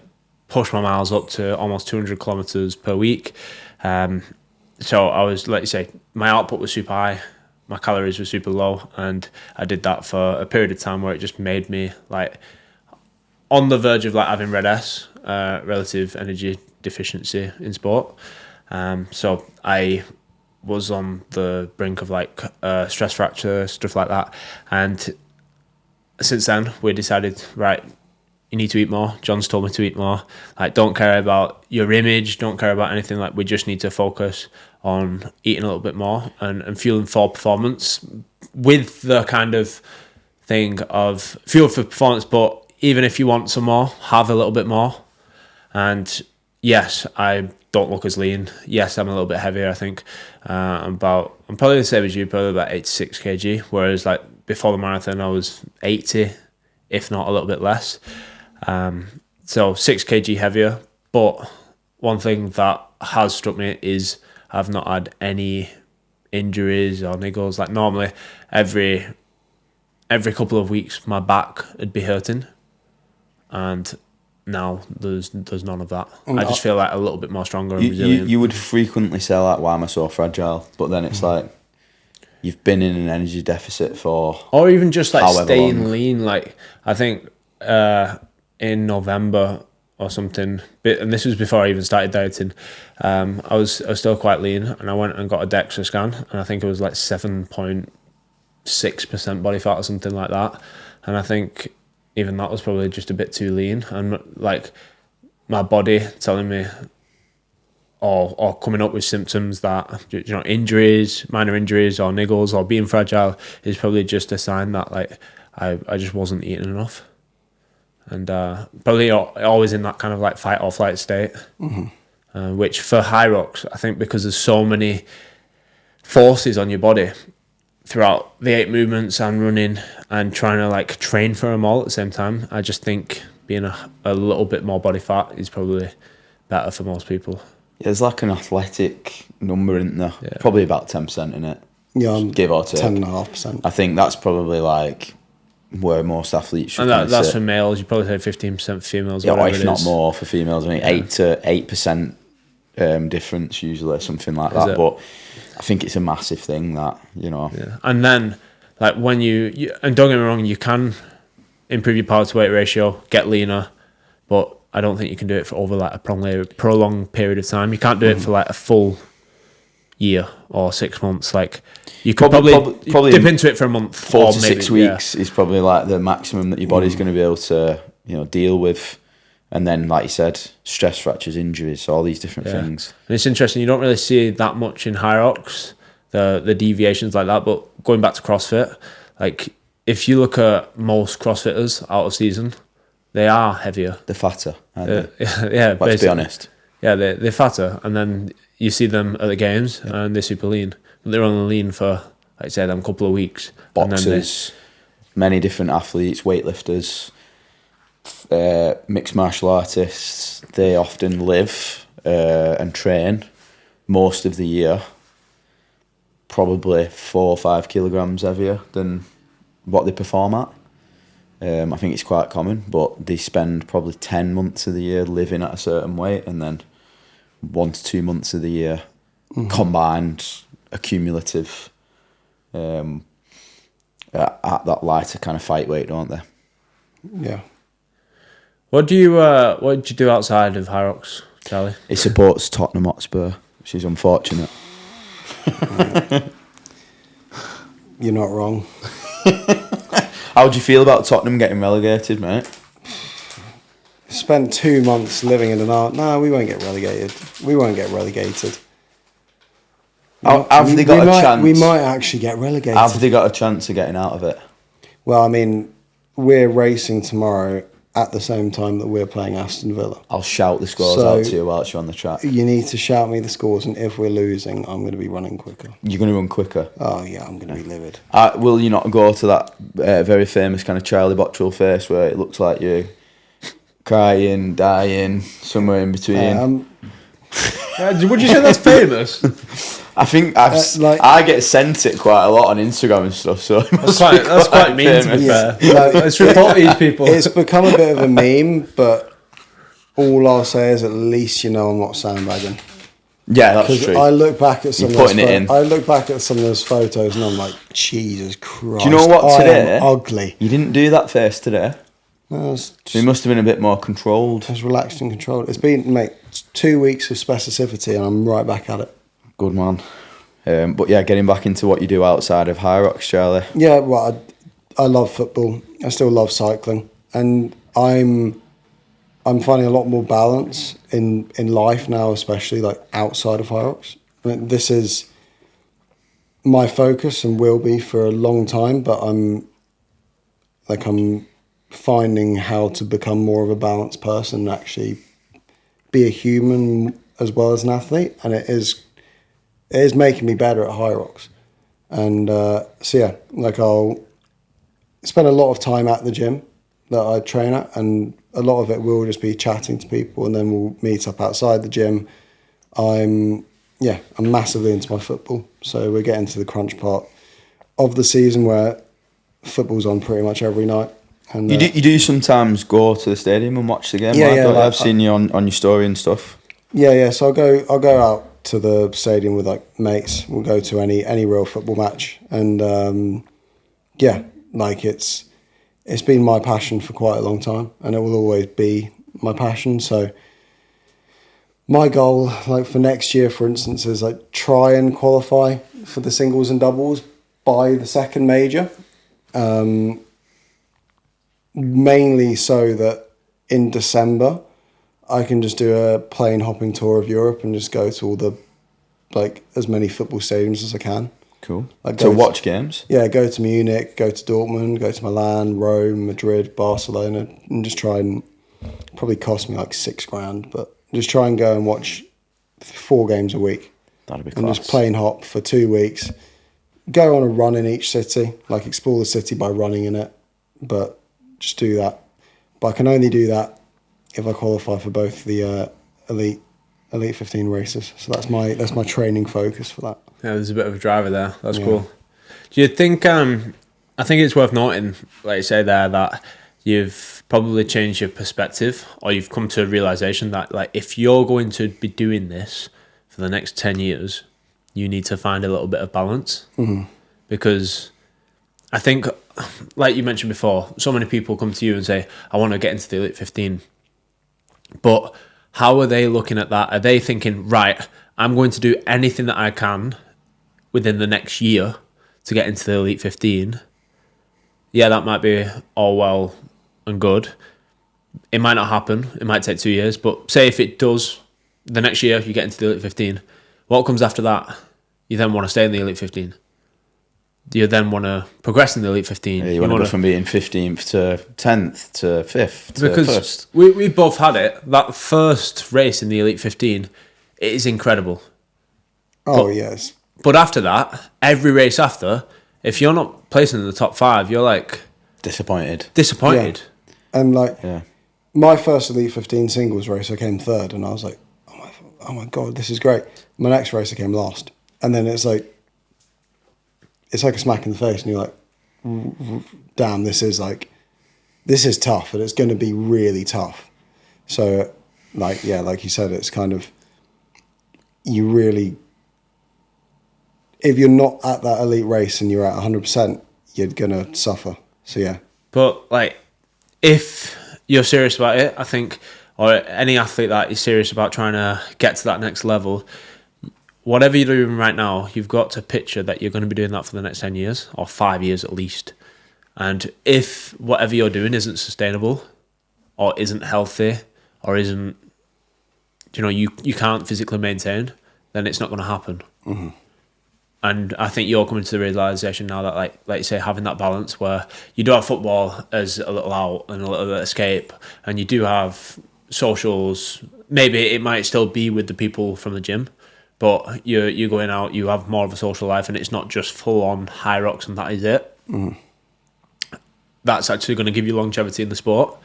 pushed my miles up to almost 200 kilometers per week. So I was, like you say, my output was super high, my calories were super low, and I did that for a period of time where it just made me like on the verge of like having red S, relative energy deficiency in sport. So I was on the brink of like stress fracture, stuff like that. And since then we decided, right, you need to eat more. John's told me to eat more. Like, don't care about your image, don't care about anything. Like, we just need to focus on eating a little bit more and fueling for performance with the kind of thing of fuel for performance, but even if you want some more, have a little bit more. And yes, I don't look as lean. Yes, I'm a little bit heavier, I think. I'm probably the same as you, probably about 86 kg, whereas like before the marathon I was 80, if not a little bit less. So 6 kg heavier, but one thing that has struck me is I've not had any injuries or niggles. Like normally every couple of weeks my back would be hurting, and now there's none of that. I just feel like a little bit more stronger and resilient. You would frequently say like, why am I so fragile? But then it's like you've been in an energy deficit for, or even just like staying long. lean. Like I think in November or something, and this was before I even started dieting, I was still quite lean, and I went and got a DEXA scan, and I think it was like 7.6% body fat or something like that. And I think even that was probably just a bit too lean, and like my body telling me or coming up with symptoms that, you know, injuries, minor injuries or niggles or being fragile is probably just a sign that like I just wasn't eating enough. And probably always in that kind of like fight or flight state, which for HYROX, I think because there's so many forces on your body throughout the 8 movements and running and trying to like train for them all at the same time, I just think being a little bit more body fat is probably better for most people. Yeah, there's like an athletic number, isn't there? Yeah. Probably about 10% in it. Yeah, give or take. 10.5%. I think that's probably like where most athletes should. And that's for males. You probably say 15% for females. Yeah, or if not more for females. I mean, 8% difference usually, something like that. But I think it's a massive thing that, you know. Yeah. And then, like when you and don't get me wrong, you can improve your power to weight ratio, get leaner, but I don't think you can do it for over like a prolonged period of time. You can't do it for like a full year or 6 months. Like you could probably dip into it for a month. 4 to 6 weeks is probably like the maximum that your body's going to be able to, you know, deal with. And then, like you said, stress fractures, injuries, all these different things. And it's interesting, you don't really see that much in HYROX, the deviations like that. But going back to CrossFit, like if you look at most CrossFitters out of season, they are heavier. They're fatter, aren't they? Yeah, let's be honest. Yeah, they're fatter. And then you see them at the games and they're super lean. But they're only lean for, like I said, a couple of weeks. Boxers, many different athletes, weightlifters, mixed martial artists, they often live and train most of the year probably 4 or 5 kilograms heavier than what they perform at. I think it's quite common, but they spend probably 10 months of the year living at a certain weight, and then 1 to 2 months of the year combined accumulative at that lighter kind of fight weight, don't they? Yeah. What do you do outside of HYROX, Charlie? He supports Tottenham Hotspur, which is unfortunate. You're not wrong. How do you feel about Tottenham getting relegated, mate? Spent 2 months living in an art. No, we won't get relegated. We won't get relegated. Have they got a chance? We might actually get relegated. Have they got a chance of getting out of it? Well, I mean, we're racing tomorrow at the same time that we're playing Aston Villa. I'll shout the scores out to you whilst you're on the track. You need to shout me the scores, and if we're losing, I'm going to be running quicker. You're going to run quicker? Oh, yeah, I'm going to be livid. Will you not go to that very famous kind of Charlie Botterill face where it looks like you crying, dying, somewhere in between? Would you say that's famous? I think I get sent it quite a lot on Instagram and stuff, so that's quite mean, to be fair. Let's report these people. It's become a bit of a meme, but all I'll say is at least you know I'm not sandbagging. Yeah, that's true. I look back at some I look back at some of those photos and I'm like, Jesus Christ. Do you know what today? I am ugly. You didn't do that face today. No, you must have been a bit more controlled. I was relaxed and controlled. It's been, mate, 2 weeks of specificity and I'm right back at it. Good man. But yeah, getting back into what you do outside of HYROX, Charlie. Yeah, well, I love football. I still love cycling, and I'm finding a lot more balance in life now, especially like outside of HYROX. I mean, this is my focus and will be for a long time, but I'm finding how to become more of a balanced person and actually be a human as well as an athlete, and it is making me better at HYROX. And so yeah, like I'll spend a lot of time at the gym that I train at, and a lot of it will just be chatting to people, and then we'll meet up outside the gym. I'm massively into my football, so we're getting to the crunch part of the season where football's on pretty much every night. And You do sometimes go to the stadium and watch the game. Yeah, right? yeah, I've seen you on your story and stuff. Yeah. So I'll go out to the stadium with like mates. We'll go to any real football match, and like it's been my passion for quite a long time, and it will always be my passion. So my goal, like for next year, for instance, is like try and qualify for the singles and doubles by the second major. Mainly so that in December I can just do a plane hopping tour of Europe and just go to all the, like, as many football stadiums as I can. Cool. Like to watch games? Yeah, go to Munich, go to Dortmund, go to Milan, Rome, Madrid, Barcelona, and just try and, probably cost me like $6,000, but just try and go and watch 4 games a week. That'd be class. And just plane hop for 2 weeks. Go on a run in each city, like explore the city by running in it, but just do that. But I can only do that if I qualify for both the elite 15 races. So that's my training focus for that. Yeah, there's a bit of a driver there. That's cool. Do you think? I think it's worth noting, like you say there, that you've probably changed your perspective, or you've come to a realization that, like, if you're going to be doing this for the next 10 years, you need to find a little bit of balance. Mm-hmm. Because I think, like you mentioned before, so many people come to you and say, I want to get into the Elite 15. But how are they looking at that? Are they thinking, right, I'm going to do anything that I can within the next year to get into the Elite 15? Yeah, that might be all well and good. It might not happen. It might take 2 years. But say if it does, the next year you get into the Elite 15. What comes after that? You then want to stay in the Elite 15. Do you then want to progress in the Elite 15? Yeah, you want to go from being 15th to 10th to 5th to because 1st. We both had it. That first race in the Elite 15, it is incredible. Oh, yes. But after that, every race after, if you're not placing in the top 5, you're like... Disappointed. Yeah. And my first Elite 15 singles race, I came 3rd, and I was like, oh my God, this is great. My next race, I came last. And then it's like a smack in the face, and you're like, damn, this is tough, and it's going to be really tough. So, like you said, it's kind of, you really, if you're not at that elite race and you're at 100%, you're going to suffer. So, yeah. But, like, if you're serious about it, I think, or any athlete that is serious about trying to get to that next level, whatever you're doing right now, you've got to picture that you're going to be doing that for the next 10 years or 5 years at least. And if whatever you're doing isn't sustainable or isn't healthy or isn't, you can't physically maintain, then it's not going to happen. Mm-hmm. And I think you're coming to the realisation now that, like you say, having that balance where you do have football as a little out and a little bit of escape, and you do have socials. Maybe it might still be with the people from the gym, but you're going out, you have more of a social life, and it's not just full on HYROX and that is it. Mm. That's actually going to give you longevity in the sport.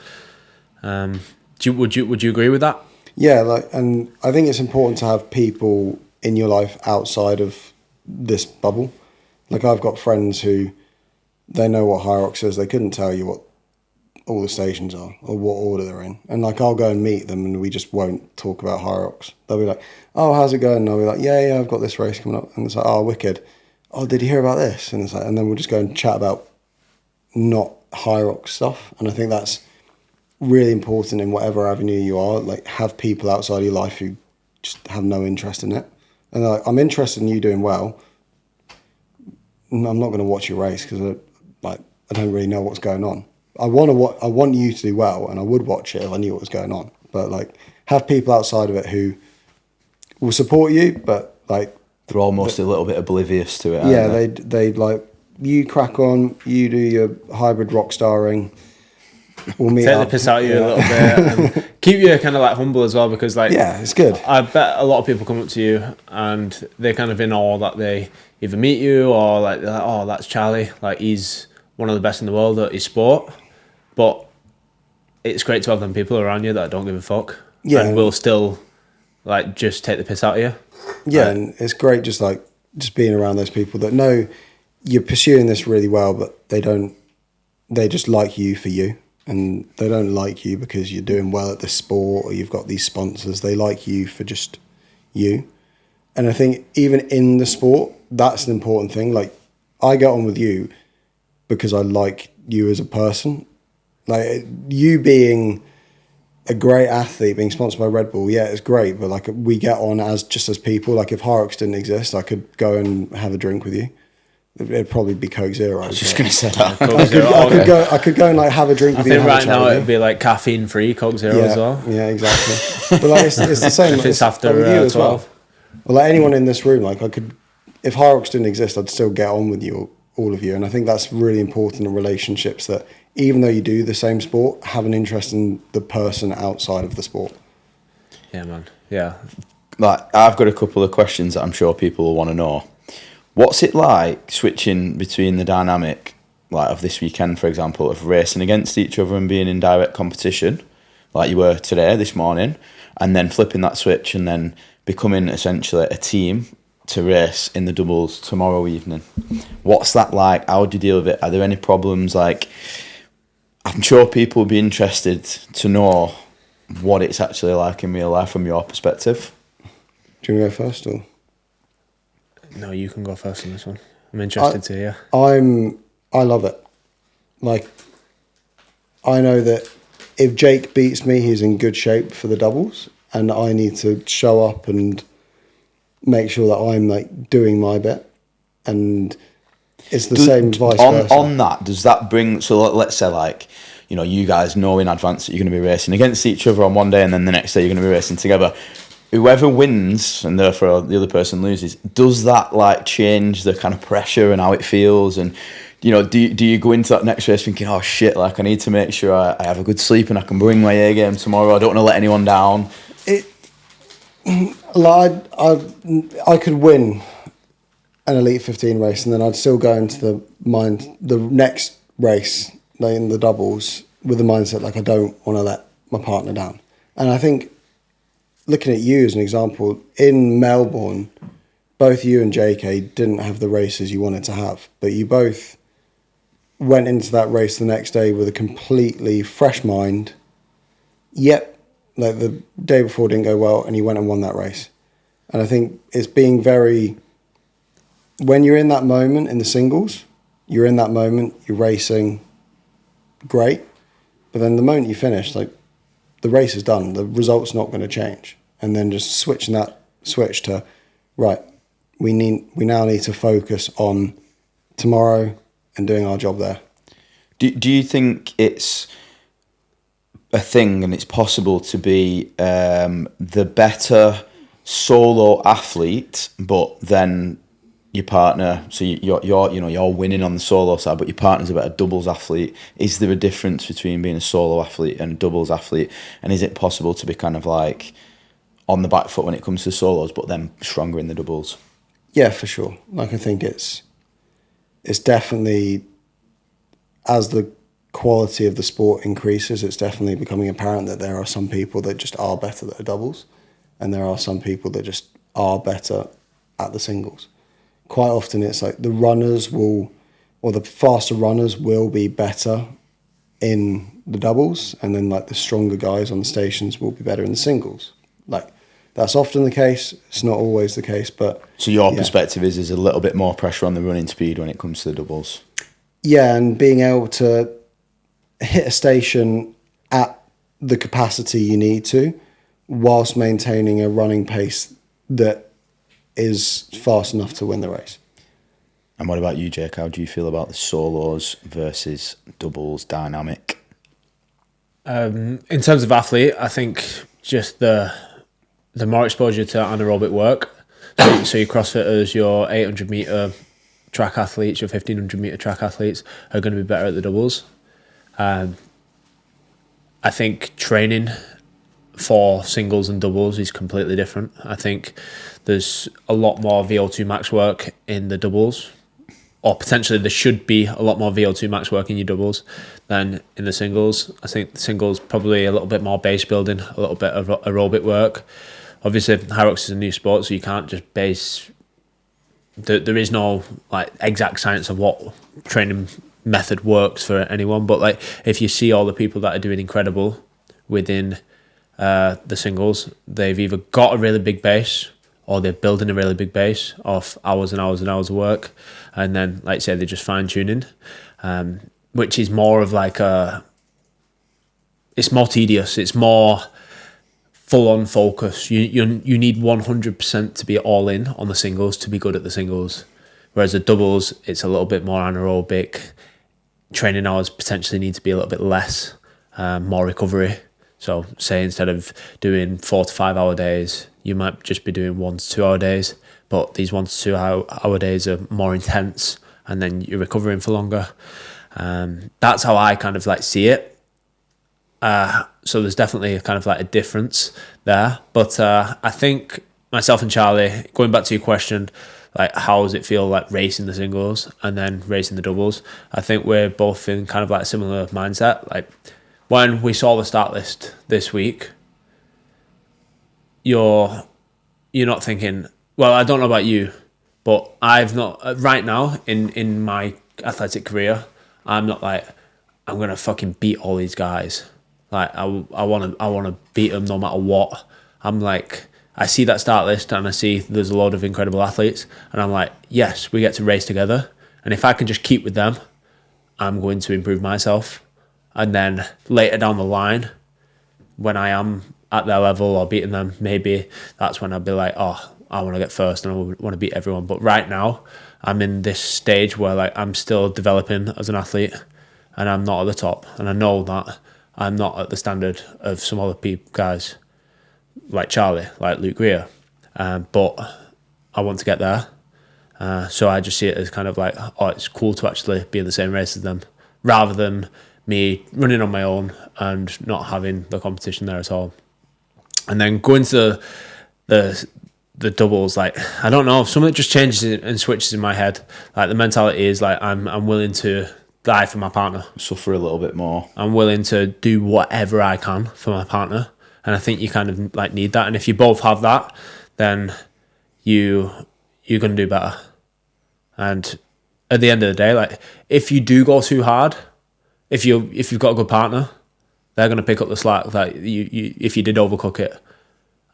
Would you agree with that? Yeah, and I think it's important to have people in your life outside of this bubble. Like, I've got friends who, they know what HYROX is, they couldn't tell you what all the stations are or what order they're in. And like, I'll go and meet them and we just won't talk about HYROX. They'll be like, oh, how's it going? And I'll be like, yeah, I've got this race coming up. And it's like, oh, wicked. Oh, did you hear about this? And it's like, and then we'll just go and chat about not HYROX stuff. And I think that's really important in whatever avenue you are. Like, have people outside your life who just have no interest in it. And they're like, I'm interested in you doing well. I'm not going to watch your race because I don't really know what's going on. I want you to do well, and I would watch it if I knew what was going on. But like, have people outside of it who will support you, but like, they're almost a little bit oblivious to it. Yeah, they like, you crack on, you do your hybrid rock starring, we'll meet take up. the piss out of you a little bit and keep you kind of like humble as well, because like it's good. I bet a lot of people come up to you and they're kind of in awe that they either meet you or like they're like, oh, that's Charlie, like he's one of the best in the world at his sport. But it's great to have them people around you that don't give a fuck and will still like just take the piss out of you. Yeah, and it's great just being around those people that know you're pursuing this really well, but they just like you for you, and they don't like you because you're doing well at this sport or you've got these sponsors. They like you for just you. And I think even in the sport, that's an important thing. Like, I get on with you because I like you as a person. Like, you being a great athlete, being sponsored by Red Bull, yeah, it's great, but like we get on as people. Like, if HYROX didn't exist, I could go and have a drink with you. It'd probably be Coke Zero. I was just going to say that. I could go and like have a drink with you. I think right now it'd be like caffeine free Coke Zero as well. Yeah, exactly. But like it's the same. If it's after with you as 12. Well, like anyone in this room, like I could, if HYROX didn't exist, I'd still get on with you, all of you. And I think that's really important in relationships, that even though you do the same sport, have an interest in the person outside of the sport. Yeah, man. Yeah. Like, I've got a couple of questions that I'm sure people will want to know. What's it like switching between the dynamic, like of this weekend, for example, of racing against each other and being in direct competition, like you were today, this morning, and then flipping that switch and then becoming essentially a team to race in the doubles tomorrow evening? What's that like? How do you deal with it? Are there any problems? Like, I'm sure people will be interested to know what it's actually like in real life from your perspective. Do you want to go first, or? No, you can go first on this one. I'm interested to hear. I love it. Like, I know that if Jake beats me, he's in good shape for the doubles, and I need to show up and make sure that I'm like doing my bit, and it's the same vice versa. On that, does that bring? So let's say, like, you know, you guys know in advance that you're going to be racing against each other on one day, and then the next day you're going to be racing together. Whoever wins and therefore the other person loses, does that like change the kind of pressure and how it feels? And, you know, do you go into that next race thinking, oh shit, like I need to make sure I have a good sleep and I can bring my A game tomorrow, I don't want to let anyone down? I could win an Elite 15 race, and then I'd still go into the next race, like in the doubles, with the mindset like I don't want to let my partner down. And I think, looking at you as an example, in Melbourne, both you and JK didn't have the races you wanted to have, but you both went into that race the next day with a completely fresh mind, yet like the day before didn't go well, and you went and won that race. And I think it's being very, when you're in that moment in the singles, you're in that moment, you're racing, great, but then the moment you finish, like, the race is done, the result's not going to change. And then just switching that switch to, right, we now need to focus on tomorrow and doing our job there. Do you think it's a thing and it's possible to be the better solo athlete, but then your partner, so you're winning on the solo side, but your partner's a better doubles athlete? Is there a difference between being a solo athlete and a doubles athlete? And is it possible to be kind of like on the back foot when it comes to solos, but then stronger in the doubles? Yeah, for sure. Like, I think it's definitely, as the quality of the sport increases, it's definitely becoming apparent that there are some people that just are better at the doubles, and there are some people that just are better at the singles. Quite often it's like the runners will, or the faster runners will be better in the doubles, and then like the stronger guys on the stations will be better in the singles. Like, that's often the case. It's not always the case, but... So your perspective is there's a little bit more pressure on the running speed when it comes to the doubles? Yeah, and being able to hit a station at the capacity you need to, whilst maintaining a running pace that is fast enough to win the race. And what about you, Jake? How do you feel about the solos versus doubles dynamic? In terms of athlete, I think just the more exposure to anaerobic work. So your CrossFitters, your 800 metre track athletes, your 1500 metre track athletes are going to be better at the doubles. I think training for singles and doubles is completely different. I think there's a lot more VO2 max work in the doubles, or potentially there should be a lot more VO2 max work in your doubles than in the singles. I think the singles probably a little bit more base building, a little bit of aerobic work. Obviously, HYROX is a new sport, so you can't just base. There is no like exact science of what training method works for anyone, but like if you see all the people that are doing incredible within the singles, they've either got a really big base or they're building a really big base of hours and hours and hours of work, and then like say they're just fine tuning, which is more of like it's more tedious, it's more full on focus. You need 100% to be all in on the singles to be good at the singles, whereas the doubles it's a little bit more anaerobic. Training hours potentially need to be a little bit less, more recovery. So say instead of doing 4 to 5 hour days, you might just be doing 1 to 2 hour days, but these 1 to 2 hour days are more intense, and then you're recovering for longer. That's how I kind of like see it. So there's definitely kind of like a difference there. But I think myself and Charlie, going back to your question, like how does it feel like racing the singles and then racing the doubles? I think we're both in kind of like a similar mindset. Like when we saw the start list this week, you're not thinking, well, I don't know about you, but I've not right now in my athletic career, I'm not like I'm gonna fucking beat all these guys. Like I want to beat them no matter what. I'm like, I see that start list and I see there's a lot of incredible athletes, and I'm like, yes, we get to race together, and if I can just keep with them, I'm going to improve myself. And then later down the line, when I am at their level or beating them, maybe that's when I'll be like, oh, I want to get first and I want to beat everyone. But right now, I'm in this stage where like I'm still developing as an athlete, and I'm not at the top, and I know that I'm not at the standard of some other guys like Charlie, like Luke Greer, but I want to get there. So I just see it as kind of like, oh, it's cool to actually be in the same race as them, rather than me running on my own and not having the competition there at all. And then going to the doubles, like I don't know, something just changes and switches in my head. Like the mentality is like I'm willing to die for my partner, suffer a little bit more. I'm willing to do whatever I can for my partner, and I think you kind of like need that. And if you both have that, then you're gonna do better. And at the end of the day, like if you do go too hard, if you've got a good partner, they're gonna pick up the slack. Like you if you did overcook it,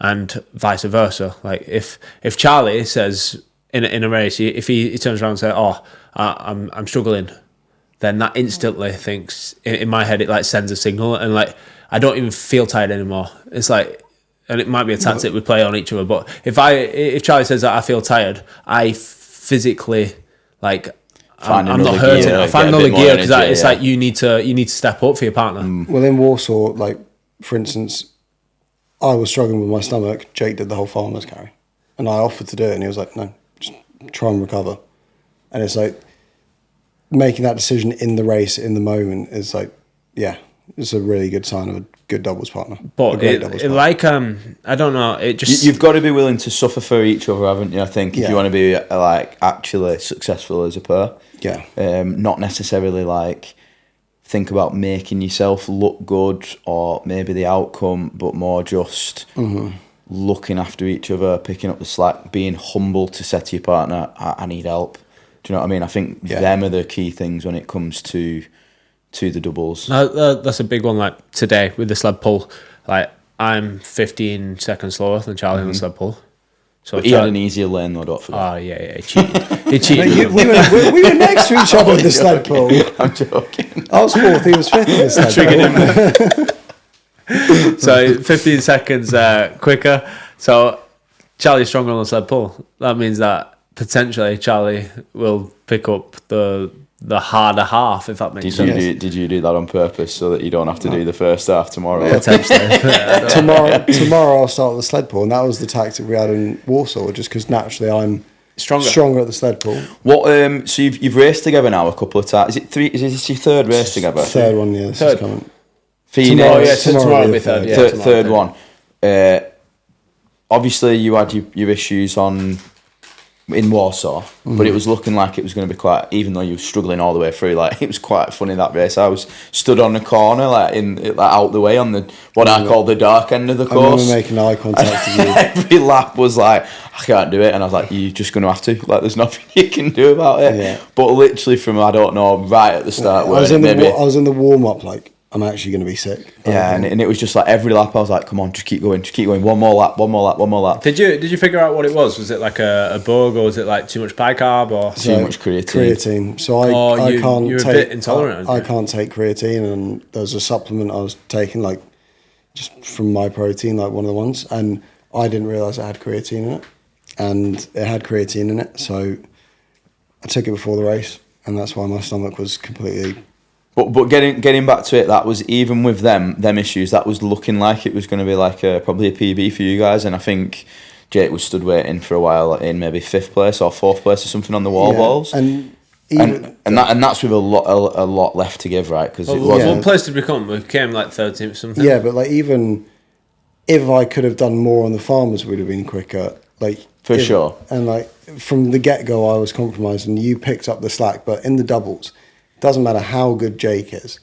and vice versa. Like if Charlie says in a race, if he turns around and says, "Oh, I'm struggling," then that instantly thinks in my head, it like sends a signal, and like I don't even feel tired anymore. It's like, and it might be a tactic we play on each other, but if Charlie says that I feel tired, I physically like I'm not hurting. I find another gear because it's like you need to step up for your partner. Well, in Warsaw, like for instance, I was struggling with my stomach. Jake did the whole farmer's carry, and I offered to do it, and he was like, "No, just try and recover." And it's like making that decision in the race, in the moment, is like, yeah, it's a really good sign of a good doubles partner. But like I don't know, it just you've got to be willing to suffer for each other, haven't you? I think if you want to be like actually successful as a pair, not necessarily like think about making yourself look good or maybe the outcome, but more just looking after each other, picking up the slack, being humble to say to your partner, I need help. Do you know what I mean? I think them are the key things when it comes to the doubles. That's a big one. Like today with the sled pull, like I'm 15 seconds slower than Charlie on the sled pull. So but he had an easier lane though, don't forget. Oh yeah, he cheated. He cheated. we were next to each other with the sled pull. I'm joking. I was fourth, he was fifth in the sled pull. So 15 seconds quicker. So Charlie's stronger on the sled pull. That means that potentially Charlie will pick up the harder half, if that makes sense. Did you do that on purpose so that you don't have to do the first half tomorrow? Yeah, potentially. tomorrow I'll start the sled pull, and that was the tactic we had in Warsaw, just because naturally I'm stronger at the sled pull. What? So you've raced together now a couple of times. Is this your third race together? Third one, yeah. This is coming. feeding. Tomorrow will be third. Yeah, third one. Obviously, you had your issues in Warsaw, but it was looking like it was going to be quite. Even though you were struggling all the way through, like it was quite funny that race. I was stood on the corner, out the way on the what I call the dark end of the course. I remember making eye contact with you. Every lap was like, I can't do it, and I was like, you're just going to have to. Like, there's nothing you can do about it. Yeah. But literally from I don't know right at the start, I was in the warm up like. I'm actually going to be sick. Yeah, and it was just like every lap I was like, come on, just keep going. One more lap. Did you figure out what it was? Was it like a bug, or was it like too much bicarb, or too much creatine? So I can't you're take. A bit intolerant. I can't take creatine, and there's a supplement I was taking, like just from my protein, like one of the ones, and I didn't realise it had creatine in it, and it had creatine in it, so I took it before the race, and that's why my stomach was completely. But getting back to it, that was even with them issues. That was looking like it was going to be like probably a PB for you guys, and I think Jake was stood waiting for a while in maybe 5th place or 4th place or something on the wall balls, and that's with a lot left to give, right? Because what place did we come? We came like 13th or something. Yeah, but like even if I could have done more on the farmers, would have been quicker. Like sure. And like from the get go, I was compromised, and you picked up the slack. But in the doubles. Doesn't matter how good Jake is.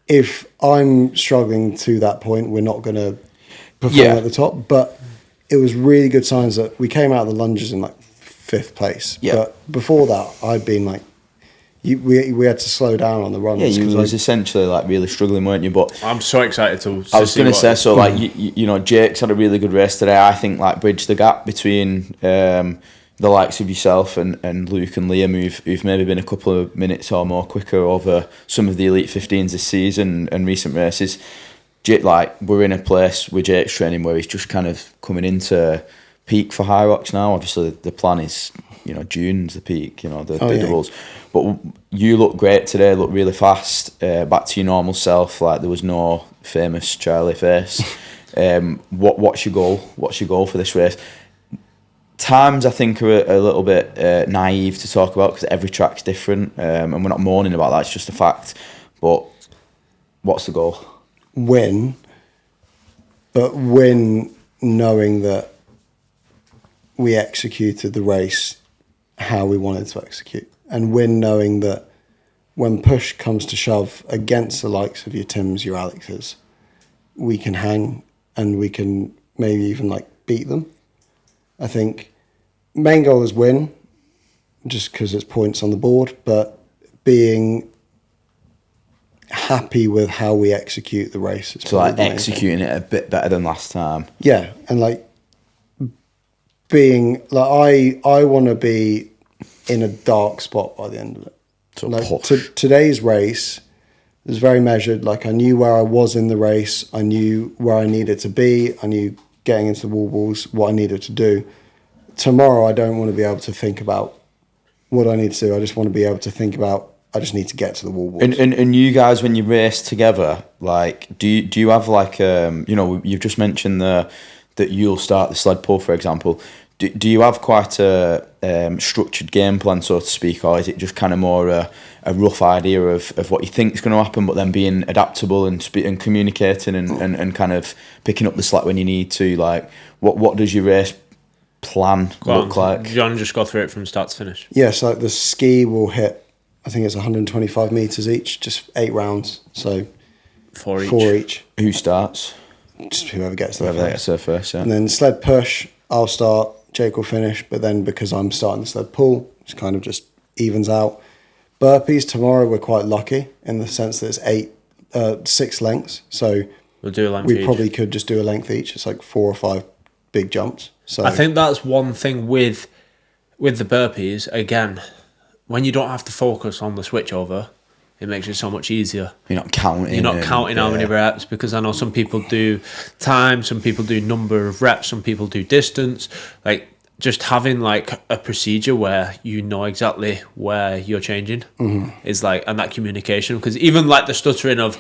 If I'm struggling to that point, we're not going to perform at the top. But it was really good signs that we came out of the lunges in like 5th place. Yeah. But before that, I'd been like, we had to slow down on the runs. Yeah, you was essentially like really struggling, weren't you? But I'm so excited to I was going to say, so like you know, Jake's had a really good race today. I think like bridged the gap between. The likes of yourself and Luke and Liam, who've maybe been a couple of minutes or more quicker over some of the Elite 15s this season and recent races. Jake, like, we're in a place with Jake's training where he's just kind of coming into peak for HYROX now. Obviously, the plan is, you know, June's the peak, you know, the doubles. But you look great today, look really fast, back to your normal self. Like, there was no famous Charlie face. What's your goal? What's your goal for this race? Times I think are a little bit naive to talk about because every track's different, and we're not moaning about that. It's just a fact. But what's the goal? Win, but win knowing that we executed the race how we wanted to execute, and win knowing that when push comes to shove against the likes of your Tims, your Alexes, we can hang and we can maybe even like beat them. I think main goal is win, just because it's points on the board, but being happy with how we execute the race. So like executing it a bit better than last time. Yeah, and like being like I want to be in a dark spot by the end of it. So like today's race was very measured. Like I knew where I was in the race. I knew where I needed to be. I knew getting into the wall balls what I needed to do. Tomorrow I don't want to be able to think about what I need to do. I just want to be able to think about I just need to get to the wall balls. And you guys, when you race together, like do you have like you know, you've just mentioned that you'll start the sled pull, for example. Do you have quite a structured game plan, so to speak, or is it just kind of more a rough idea of what you think is going to happen, but then being adaptable and communicating and kind of picking up the slack when you need to? Like, what does your race plan look like? John, just go through it from start to finish. Yeah, so like the ski will hit, I think it's 125 metres each, just 8 rounds, so 4 each. Who starts? Just whoever gets there first, yeah. And then sled push, I'll start, Jake will finish, but then because I'm starting the sled pull, it's kind of just evens out. Burpees tomorrow, we're quite lucky in the sense that it's 6 lengths, so we'll do a length we each. Probably could just do a length each. It's like 4 or 5 big jumps. So I think that's one thing with the burpees. Again, when you don't have to focus on the switchover, it makes it so much easier. You're not counting how many reps, because I know some people do time, some people do number of reps, some people do distance. Like just having like a procedure where you know exactly where you're changing is like, and that communication, because even like the stuttering of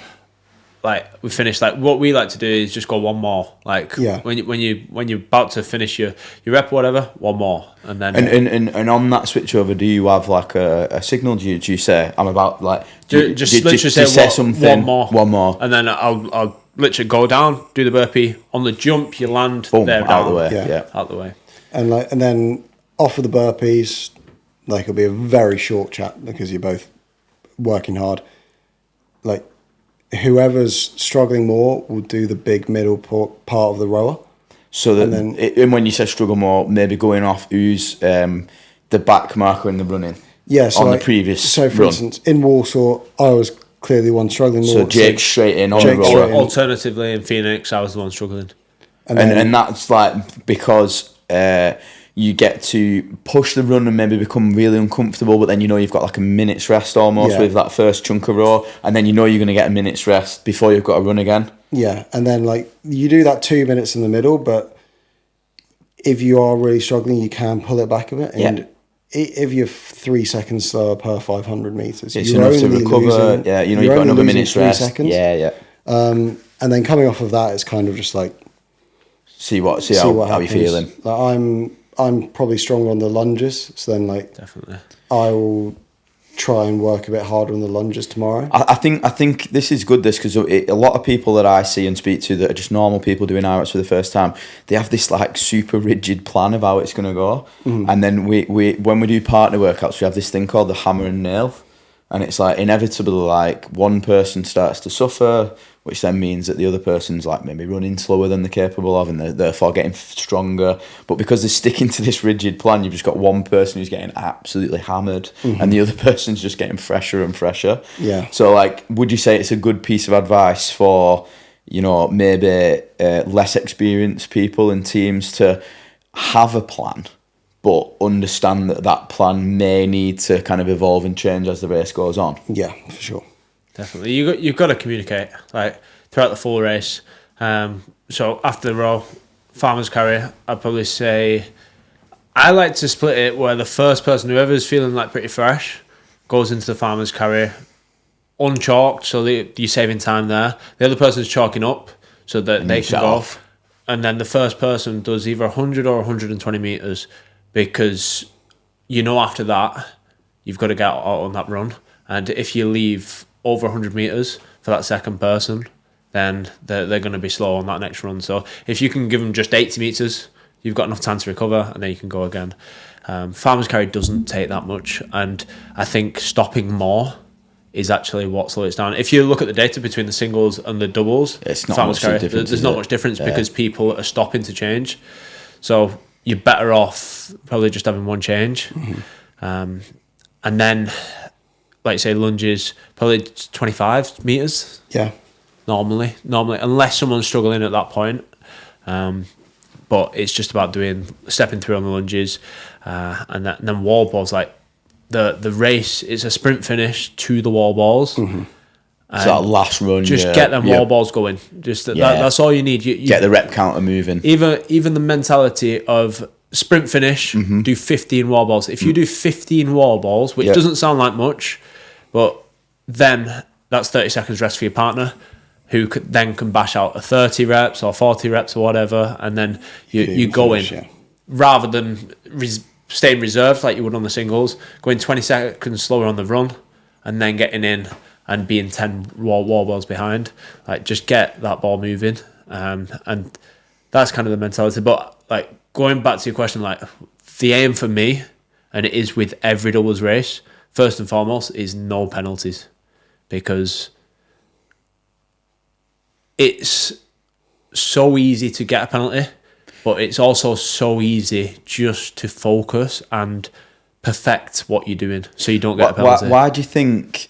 like we finish, like what we like to do is just go one more. Like when you're about to finish your rep or whatever, one more, and then and on that switch over, do you have like a signal? Do you say I'm about like just say something, one more, and then I'll literally go down, do the burpee on the jump, you land, boom, there, out of the way, out the way, and then off of the burpees, like it'll be a very short chat because you're both working hard. Like whoever's struggling more will do the big middle part of the rower. So that, and when you say struggle more, maybe going off who's the back marker in the running. Yeah, so on the previous. So for instance, in Warsaw, I was clearly the one struggling more. So Jake straight in on the rower. Alternatively, in Phoenix, I was the one struggling. And that's like because you get to push the run and maybe become really uncomfortable, but then you know you've got like a minute's rest almost with that first chunk of row, and then you know you're going to get a minute's rest before you've got to run again. Yeah, and then like you do that 2 minutes in the middle, but if you are really struggling, you can pull it back a bit. And if you're 3 seconds slower per 500 meters, it's enough to recover. You know you've got another minute's rest. Seconds. Yeah. And then coming off of that, it's kind of just like see how you're feeling. Like I'm probably stronger on the lunges, so then like definitely I will try and work a bit harder on the lunges tomorrow. I think this is good, because a lot of people that I see and speak to that are just normal people doing HYROX for the first time, they have this like super rigid plan of how it's going to go. And then we when we do partner workouts, we have this thing called the hammer and nail, and it's like inevitably like one person starts to suffer, which then means that the other person's like maybe running slower than they're capable of, and they're therefore getting stronger. But because they're sticking to this rigid plan, you've just got one person who's getting absolutely hammered, and the other person's just getting fresher and fresher. Yeah. So like, would you say it's a good piece of advice for, you know, maybe less experienced people and teams to have a plan, but understand that plan may need to kind of evolve and change as the race goes on? Yeah, for sure. Definitely, you've got to communicate like throughout the full race. So after the row, farmer's carry, I'd probably say I like to split it where the first person, whoever's feeling like pretty fresh, goes into the farmer's carry unchalked, so you're saving time there. The other person's chalking up so that they can go off, and then the first person does either 100 or 120 meters, because you know after that you've got to get out on that run, and if you leave over 100 meters for that second person, then they're going to be slow on that next run. So if you can give them just 80 meters, you've got enough time to recover, and then you can go again. Farmer's carry doesn't take that much, and I think stopping more is actually what slows it down. If you look at the data between the singles and the doubles, it's not farmer's carry, there's not much difference because people are stopping to change. So you're better off probably just having one change. And then, like you say, lunges, probably 25 meters. Yeah. Normally, unless someone's struggling at that point. But it's just about stepping through on the lunges, and then wall balls. Like the race is a sprint finish to the wall balls. So that last run, just get them wall balls going. Just that's all you need. You get the rep counter moving. Even the mentality of sprint finish, do 15 wall balls. If you do 15 wall balls, which doesn't sound like much, but then that's 30 seconds rest for your partner, who then can bash out a 30 reps or 40 reps or whatever, and then you go in. Rather than staying reserved like you would on the singles, going 20 seconds slower on the run, and then getting in and being 10 wall balls behind. Like, just get that ball moving. And that's kind of the mentality. But like, going back to your question, like the aim for me, and it is with every doubles race, first and foremost, is no penalties, because it's so easy to get a penalty, but it's also so easy just to focus and perfect what you're doing so you don't get a penalty. Why do you think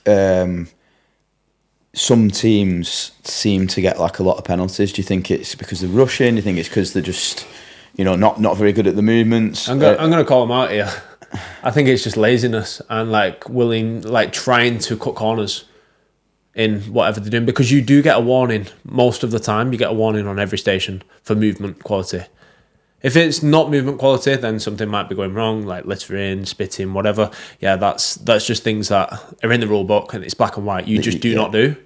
some teams seem to get like a lot of penalties? Do you think it's because they're rushing? Do you think it's because they're just, you know, not very good at the movements? I'm going to call them out here. I think it's just laziness and trying to cut corners in whatever they're doing, because you do get a warning most of the time. You get a warning on every station for movement quality. If it's not movement quality, then something might be going wrong, like littering, spitting, whatever. Yeah, that's just things that are in the rule book and it's black and white. You just do not do.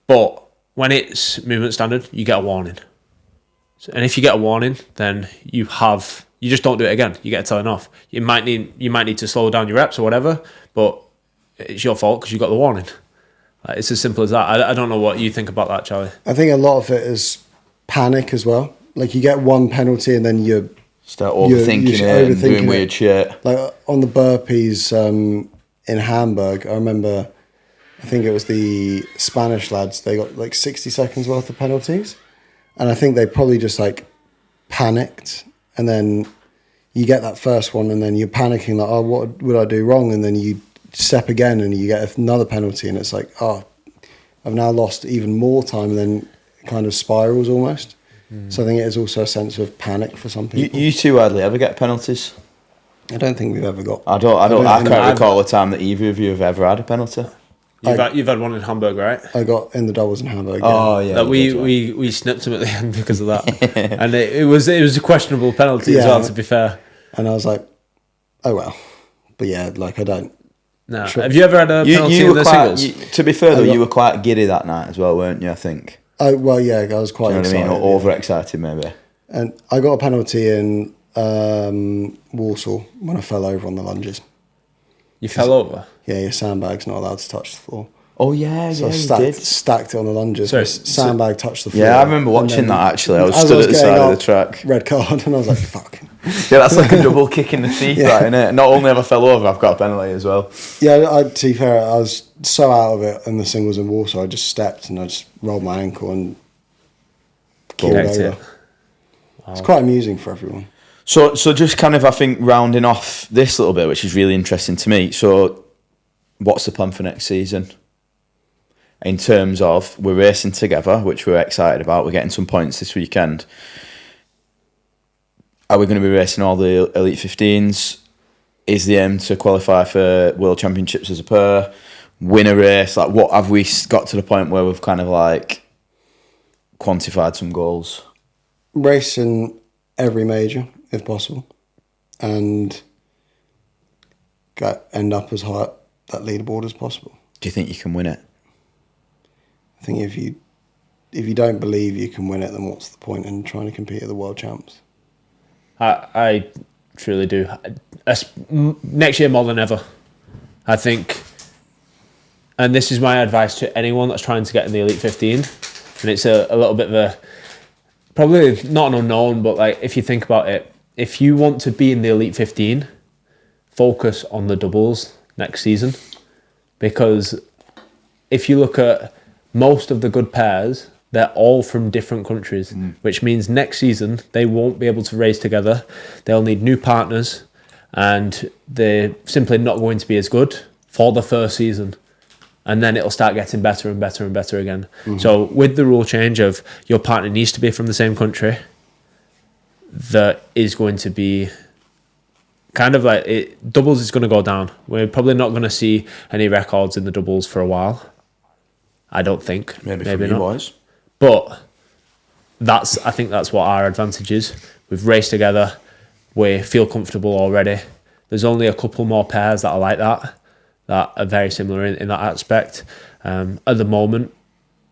But when it's movement standard, you get a warning. And if you get a warning, then you just don't do it again. You get a telling off. You might need to slow down your reps or whatever, but it's your fault because you got the warning. It's as simple as that. I don't know what you think about that, Charlie. I think a lot of it is panic as well. Like, you get one penalty and then you start overthinking it and doing weird shit. Like on the burpees in Hamburg, I remember, I think it was the Spanish lads, they got like 60 seconds worth of penalties. And I think they probably just like panicked. And then you get that first one and then you're panicking like, oh, what would I do wrong? And then you step again and you get another penalty and it's like, oh, I've now lost even more time, and then it kind of spirals almost. So I think it is also a sense of panic for some people. You two hardly ever get penalties. I don't think we've ever got. I can't recall a time that either of you have ever had a penalty. You've had one in Hamburg, right? I got in the doubles in Hamburg. Oh yeah. That we snipped him at the end because of that, and it was a questionable penalty as well. To be fair, and I was like, oh well, but yeah, like I don't. No. Sure. Have you ever had a penalty in the singles? To be fair though, you were quite giddy that night as well, weren't you? I think. Oh well, yeah, I was quite. Do you know excited, what I mean? Or overexcited maybe. And I got a penalty in Warsaw when I fell over on the lunges. You fell over? Yeah, your sandbag's not allowed to touch the floor. Oh yeah, so yeah, I stacked it on the lunges. Sorry, sandbag touched the floor. Yeah, I remember watching that actually. I was stood at the side of the track. Red card, and I was like, fuck. Yeah, that's like a double kick in the teeth, that, isn't it? Not only have I fell over, I've got a penalty as well. Yeah, to be fair, I was so out of it in the singles in Warsaw, I just stepped and I just rolled my ankle and keeled over. Wow. It's quite amusing for everyone. So just kind of, I think, rounding off this little bit, which is really interesting to me. So what's the plan for next season? In terms of, we're racing together, which we're excited about. We're getting some points this weekend. Are we going to be racing all the Elite 15s? Is the aim to qualify for World Championships as a pair? Win a race? Like, what have we got to the point where we've kind of like quantified some goals? Racing every major, if possible, and end up as high up that leaderboard as possible. Do you think you can win it? I think if you don't believe you can win it, then what's the point in trying to compete at the World Champs? I truly do. Next year more than ever, I think. And this is my advice to anyone that's trying to get in the Elite 15. And it's a little bit of a, probably not an unknown, but like if you think about it, if you want to be in the Elite 15, focus on the doubles next season. Because if you look at most of the good pairs, they're all from different countries, which means next season they won't be able to race together. They'll need new partners, and they're simply not going to be as good for the first season. And then it'll start getting better and better and better again. So with the rule change of your partner needs to be from the same country, that is going to be kind of like doubles is going to go down. We're probably not going to see any records in the doubles for a while. I don't think. Maybe from you boys. But I think that's what our advantage is. We've raced together. We feel comfortable already. There's only a couple more pairs that are like that are very similar in that aspect. At the moment,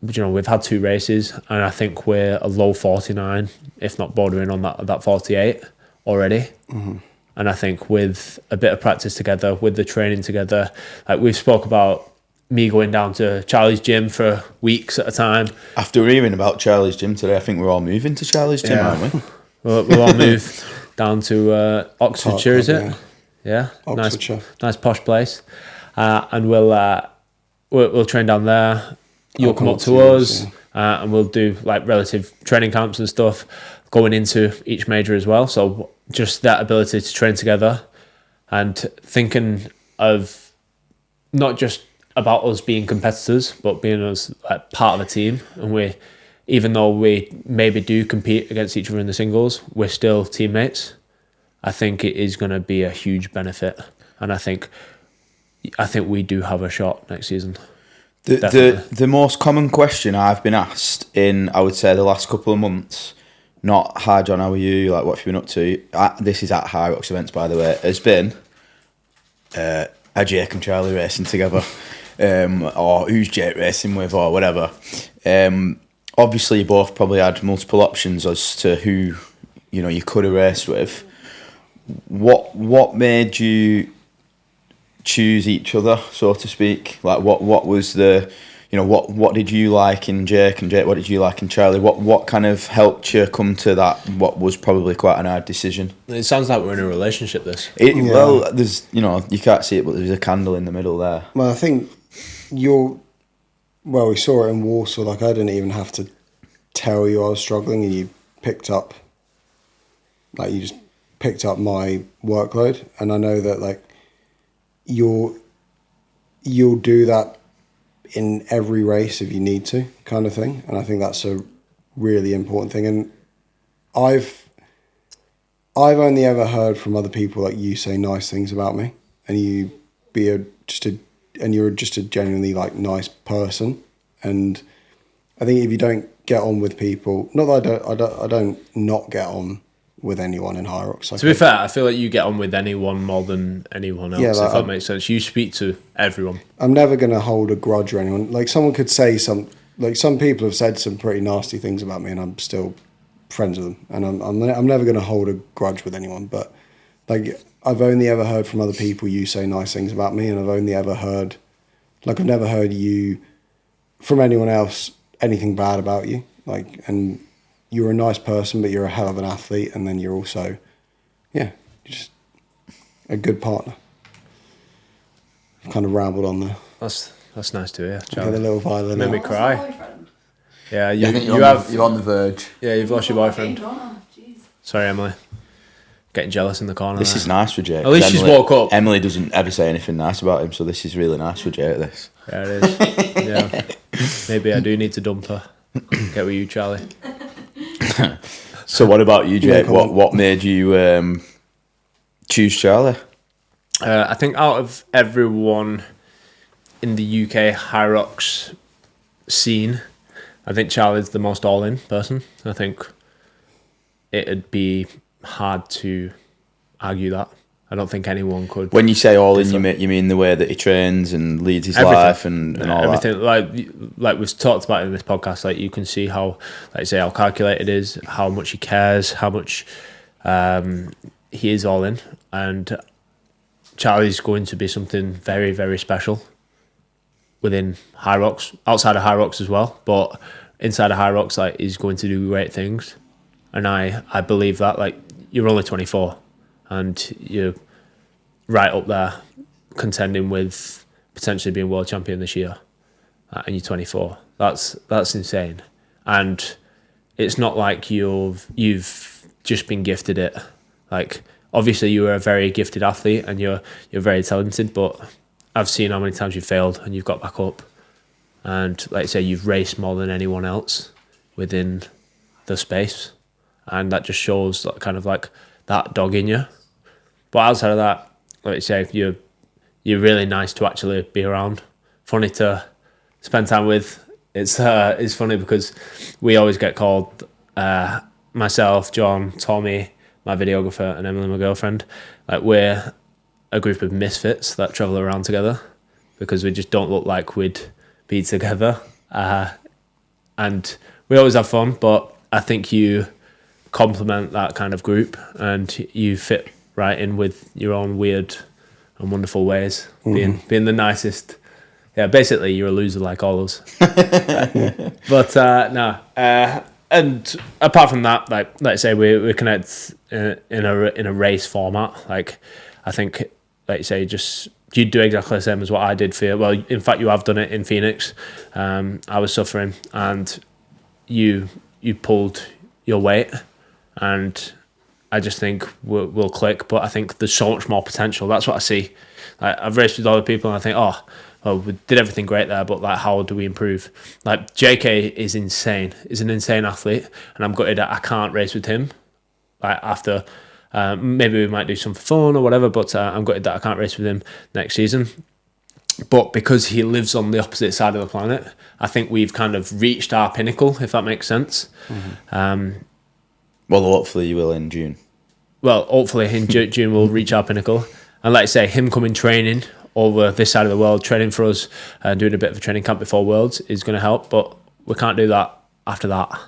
we've had 2 races, and I think we're a low 49, if not bordering on that 48 already. And I think with a bit of practice together, with the training together, like we've spoke about, me going down to Charlie's gym for weeks at a time. After hearing about Charlie's gym today, I think we're all moving to Charlie's gym, aren't we? We'll all move down to Oxfordshire, is it? Yeah. Oxfordshire. Nice posh place. And we'll train down there. You'll come up to us, and we'll do like relative training camps and stuff going into each major as well. So just that ability to train together and thinking of not just about us being competitors, but being us like part of a team. And even though we maybe do compete against each other in the singles, we're still teammates. I think it is going to be a huge benefit, and I think we do have a shot next season. The most common question I've been asked in, I would say, the last couple of months, not "Hi John, how are you? Like, what have you been up to?" This is at HYROX events, by the way. Has been, are Jake and Charlie racing together? or who's Jake racing with, or whatever. Obviously, you both probably had multiple options as to who you could have raced with. What made you choose each other, so to speak? Like, what was the, what did you like in Jake, and Jake, what did you like in Charlie? What kind of helped you come to that, what was probably quite an hard decision? It sounds like we're in a relationship, this. Well, there's, you can't see it, but there's a candle in the middle there. Well, I think we saw it in Warsaw. Like, I didn't even have to tell you I was struggling, and you just picked up my workload. And I know that, like, you'll do that in every race if you need to, kind of thing. And I think that's a really important thing. And I've only ever heard from other people like you say nice things about me, and you're just a genuinely like nice person. And I think if you don't get on with people, not that I don't not get on with anyone in HYROX. To be fair, I feel like you get on with anyone more than anyone else, if that makes sense. You speak to everyone. I'm never going to hold a grudge or anyone. Like, someone could say some people have said some pretty nasty things about me, and I'm still friends with them. And I'm never going to hold a grudge with anyone. But, like, I've only ever heard from other people you say nice things about me, and I've never heard you from anyone else anything bad about you. Like, and you're a nice person, but you're a hell of an athlete, and then you're also, just a good partner. I've kind of rambled on there. That's nice to hear, Charlie. Get a little violin. Made me cry. Yeah, you're on the verge. Yeah, you've lost your boyfriend. Sorry, Emily. Getting jealous in the corner. This is nice for Jake. At least she's woke up. Emily doesn't ever say anything nice about him, so this is really nice for Jake. This. Yeah, it is. Yeah. Maybe I do need to dump her. Get with you, Charlie. So what about you, Jake? What made you choose Charlie? I think out of everyone in the UK HYROX scene, I think Charlie's the most all-in person. I think it'd be hard to argue that. I don't think anyone could. When you say all-in, you mean the way that he trains and leads his life and all everything. that? Like we've talked about in this podcast, like you can see how, like say, how calculated it is, how much he cares, how much he is all in. And Charlie's going to be something very, very special within HYROX, outside of HYROX as well, but inside of HYROX, like, he's going to do great things. And I believe that. Like, you're only 24 and you're right up there contending with potentially being world champion this year, and you're 24. That's insane. And it's not like you've just been gifted it. Like, obviously you were a very gifted athlete and you're very talented, but I've seen how many times you've failed and you've got back up. And like I say, you've raced more than anyone else within the space. And that just shows that kind of like that dog in you. But outside of that, like you say, you're really nice to actually be around. Funny to spend time with. It's funny because we always get called, myself, John, Tommy, my videographer, and Emily, my girlfriend, like we're a group of misfits that travel around together because we just don't look like we'd be together. And we always have fun, but I think you complement that kind of group and you fit right in with your own weird and wonderful ways, being the nicest. Yeah, basically you're a loser like all of us. But no, and apart from that, like I say, we connect in a race format. Like, I think, like you say, you do exactly the same as what I did for you. Well, in fact, you have done it in Phoenix. I was suffering, and you pulled your weight, and I just think we'll click. But I think there's so much more potential. That's what I see. Like, I've raced with other people, and I think, we did everything great there, but like, how do we improve? Like, JK is insane. He's an insane athlete, and I'm gutted that I can't race with him. Like, after, maybe we might do some for fun or whatever, but I'm gutted that I can't race with him next season. But because he lives on the opposite side of the planet, I think we've kind of reached our pinnacle, if that makes sense. Well, hopefully you will in June. Well, hopefully in June we'll reach our pinnacle. And like I say, him coming training over this side of the world training for us and doing a bit of a training camp before Worlds is going to help, but we can't do that after that.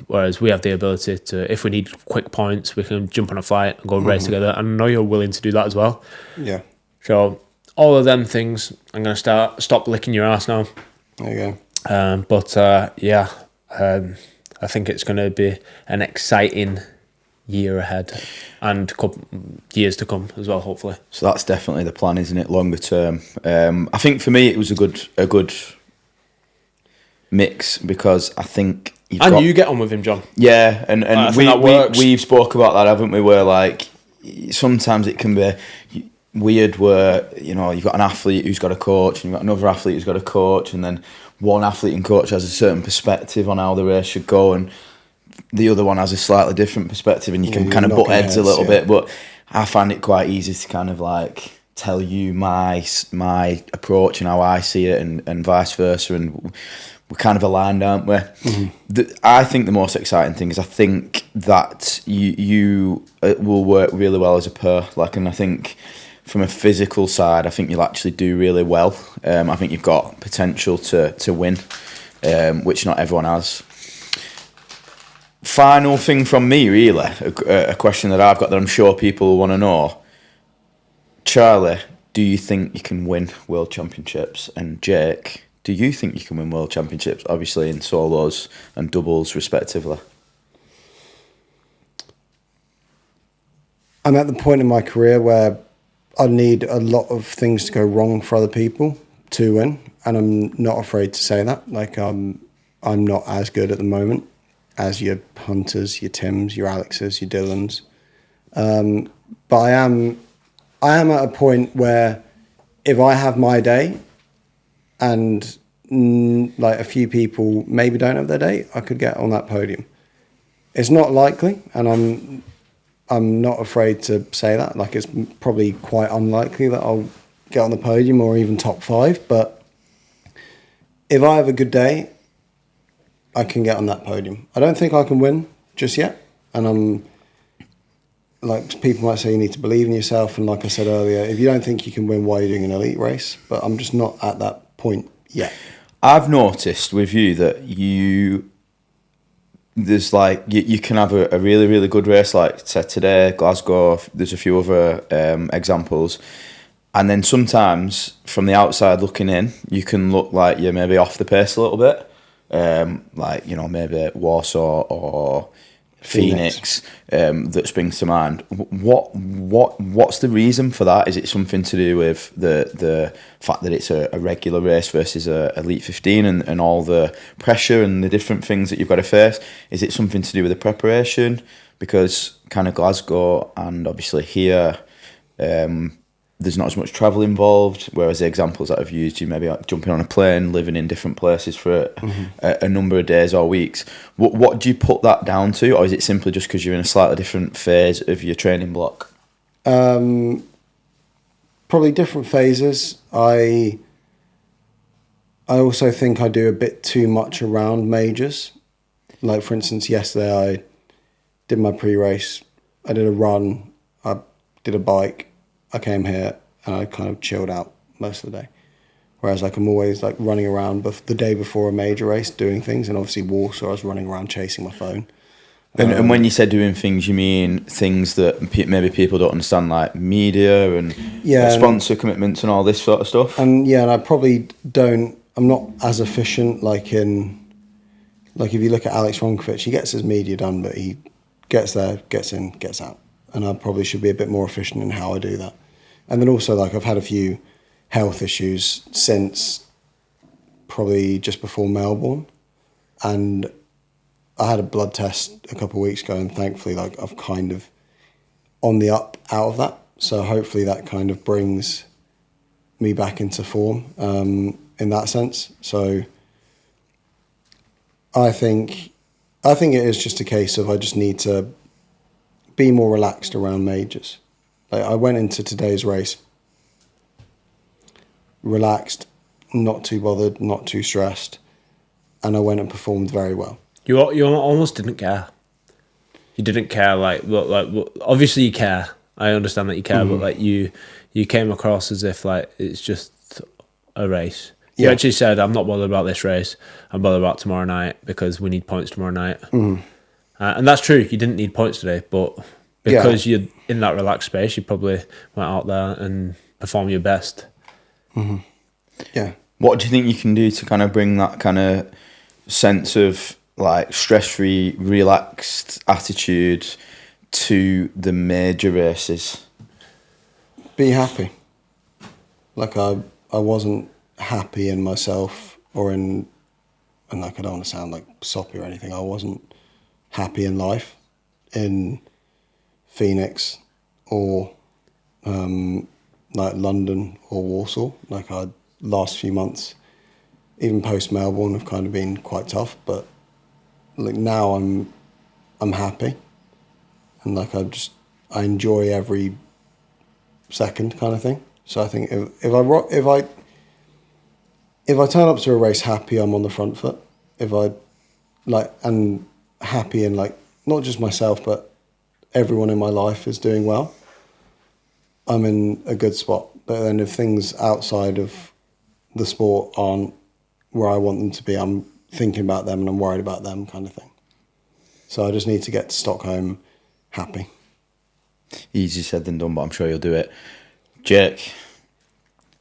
Whereas we have the ability to, if we need quick points, we can jump on a flight and go and race together. And I know you're willing to do that as well. Yeah. So all of them things, I'm going to stop licking your ass now. There you go. I think it's going to be an exciting year ahead and years to come as well, hopefully. So that's definitely the plan, isn't it? Longer term. I think for me it was a good mix, because I think you get on with him, John. Yeah, and we've spoke about that, haven't we? Where like sometimes it can be weird where, you know, you've got an athlete who's got a coach and you've got another athlete who's got a coach, and then one athlete and coach has a certain perspective on how the race should go and the other one has a slightly different perspective, and you can kind of butt heads a little bit. But I find it quite easy to kind of like tell you my approach and how I see it, and vice versa, and we're kind of aligned, aren't we? Mm-hmm. I think the most exciting thing is I think that you will work really well as a pair. Like, and I think from a physical side, I think you'll actually do really well. I think you've got potential to win, which not everyone has. Final thing from me, really, a question that I've got that I'm sure people want to know. Charlie, do you think you can win World Championships? And Jake, do you think you can win World Championships, obviously in solos and doubles respectively? I'm at the point in my career where I need a lot of things to go wrong for other people to win, and I'm not afraid to say that. Like, I'm not as good at the moment as your Hunters, your Tims, your Alexes, your Dylans. But I am at a point where if I have my day and like a few people maybe don't have their day, I could get on that podium. It's not likely, and I'm not afraid to say that. Like, it's probably quite unlikely that I'll get on the podium or even top 5. But if I have a good day, I can get on that podium. I don't think I can win just yet. And I'm like, people might say you need to believe in yourself. And like I said earlier, if you don't think you can win, why are you doing an elite race? But I'm just not at that point yet. I've noticed with you that there's like you can have a really, really good race, like say today, Glasgow. There's a few other examples, and then sometimes from the outside looking in, you can look like you're maybe off the pace a little bit, like, you know, maybe Warsaw or Phoenix that springs to mind. What's the reason for that? Is it something to do with the fact that it's a regular race versus a Elite 15 and all the pressure and the different things that you've got to face? Is it something to do with the preparation? Because kind of Glasgow and obviously here, there's not as much travel involved, whereas the examples that I've used, you maybe like jumping on a plane, living in different places for a number of days or weeks. What do you put that down to? Or is it simply just because you're in a slightly different phase of your training block? Probably different phases. I also think I do a bit too much around majors. Like, for instance, yesterday I did my pre-race, I did a run, I did a bike, I came here and I kind of chilled out most of the day. Whereas like I'm always like running around the day before a major race doing things, and obviously Warsaw I was running around chasing my phone. And when you say doing things, you mean things that maybe people don't understand, like media and sponsor commitments and all this sort of stuff? And I probably I'm not as efficient like if you look at Alex Ronkovic, he gets his media done, but he gets there, gets in, gets out. And I probably should be a bit more efficient in how I do that. And then also, like, I've had a few health issues since probably just before Melbourne. And I had a blood test a couple of weeks ago, and thankfully, like, I've kind of on the up out of that. So hopefully that kind of brings me back into form in that sense. So I think it is just a case of I just need to be more relaxed around majors. Like, I went into today's race relaxed, not too bothered, not too stressed, and I went and performed very well. You almost didn't care. You didn't care, like obviously you care, I understand that you care, but like you came across as if like it's just a race. You actually said, I'm not bothered about this race. I'm bothered about tomorrow night because we need points tomorrow night. And that's true. You didn't need points today, but because you're in that relaxed space, you probably went out there and performed your best. Yeah. What do you think you can do to kind of bring that kind of sense of like stress-free, relaxed attitude to the major races? Be happy. Like I wasn't happy in myself and like I don't want to sound like soppy or anything. I wasn't happy in life in Phoenix or like London or Warsaw. Like last few months, even post Melbourne, have kind of been quite tough. But like now I'm happy, and like I enjoy every second kind of thing. So I think if I turn up to a race happy, I'm on the front foot. If I like and happy and like not just myself but everyone in my life is doing well, I'm in a good spot. But then if things outside of the sport aren't where I want them to be, I'm thinking about them and I'm worried about them kind of thing. So I just need to get to Stockholm happy. Easier said than done, but I'm sure you'll do it. Jake,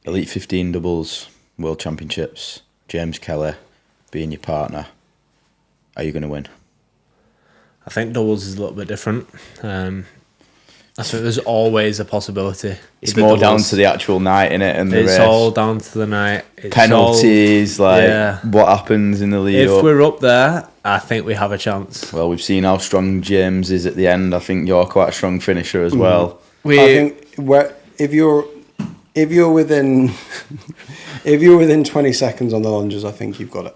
Elite 15 doubles, World Championships, James Kelly being your partner. Are you going to win? I think doubles is a little bit different. I think there's always a possibility. It's more down to the actual night, innit? And the race. It's all down to the night. It's penalties, what happens in the lead If up. we're up there, I think we have a chance. Well, we've seen how strong James is at the end. I think you're quite a strong finisher as well. I think if you're within 20 seconds on the lunges, I think you've got it.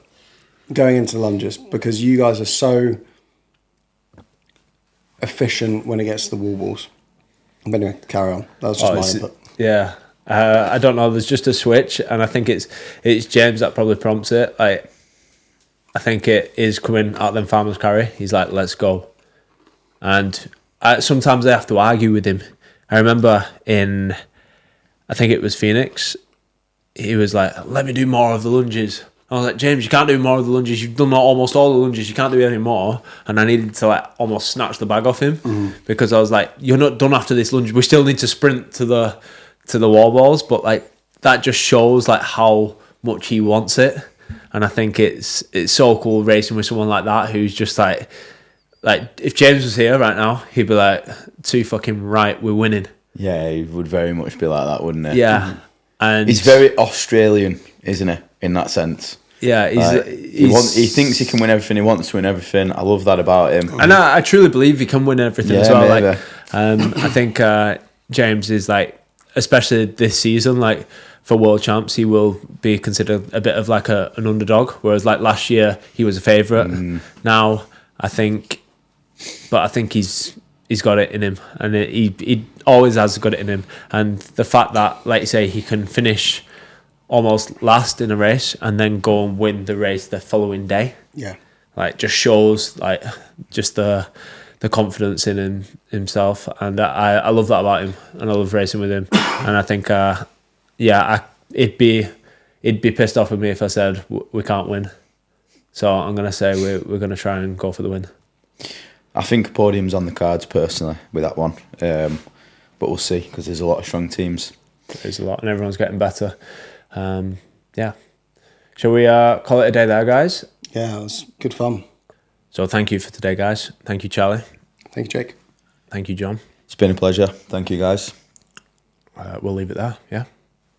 Going into the lunges, because you guys are so efficient when it gets to the wall balls. But anyway, carry on. That was just my input. Yeah. I don't know. There's just a switch, and I think it's James that probably prompts it. Like, I think it is coming out them farmers carry. He's like, let's go. And sometimes I have to argue with him. I remember I think it was Phoenix, he was like, let me do more of the lunges. I was like, James, you can't do more of the lunges. You've done almost all the lunges. You can't do any more. And I needed to like almost snatch the bag off him because I was like, you're not done after this lunge. We still need to sprint to the wall balls. But like that just shows like how much he wants it. And I think it's so cool racing with someone like that who's just like if James was here right now, he'd be like, too fucking right, we're winning. Yeah, he would very much be like that, wouldn't he? Yeah. And he's very Australian, isn't he, in that sense? Yeah, he thinks he can win everything. He wants to win everything. I love that about him. And I truly believe he can win everything as well. Maybe. Like, I think James is like, especially this season, like for World Champs, he will be considered a bit of like an underdog. Whereas like last year, he was a favourite. Now, I think he's got it in him, and he always has got it in him. And the fact that, like you say, he can finish almost last in a race and then go and win the race the following day. Yeah. Like just shows like just the confidence in himself, and I love that about him, and I love racing with him. And I think it'd be pissed off with me if I said we can't win. So I'm gonna say we're gonna try and go for the win. I think a podium's on the cards personally with that one, but we'll see because there's a lot of strong teams. There's a lot, and everyone's getting better. Shall we call it a day there, guys? Yeah, it was good fun. So thank you for today, guys. Thank you, Charlie. Thank you, Jake. Thank you, John. It's been a pleasure. Thank you, guys. We'll leave it there. Yeah.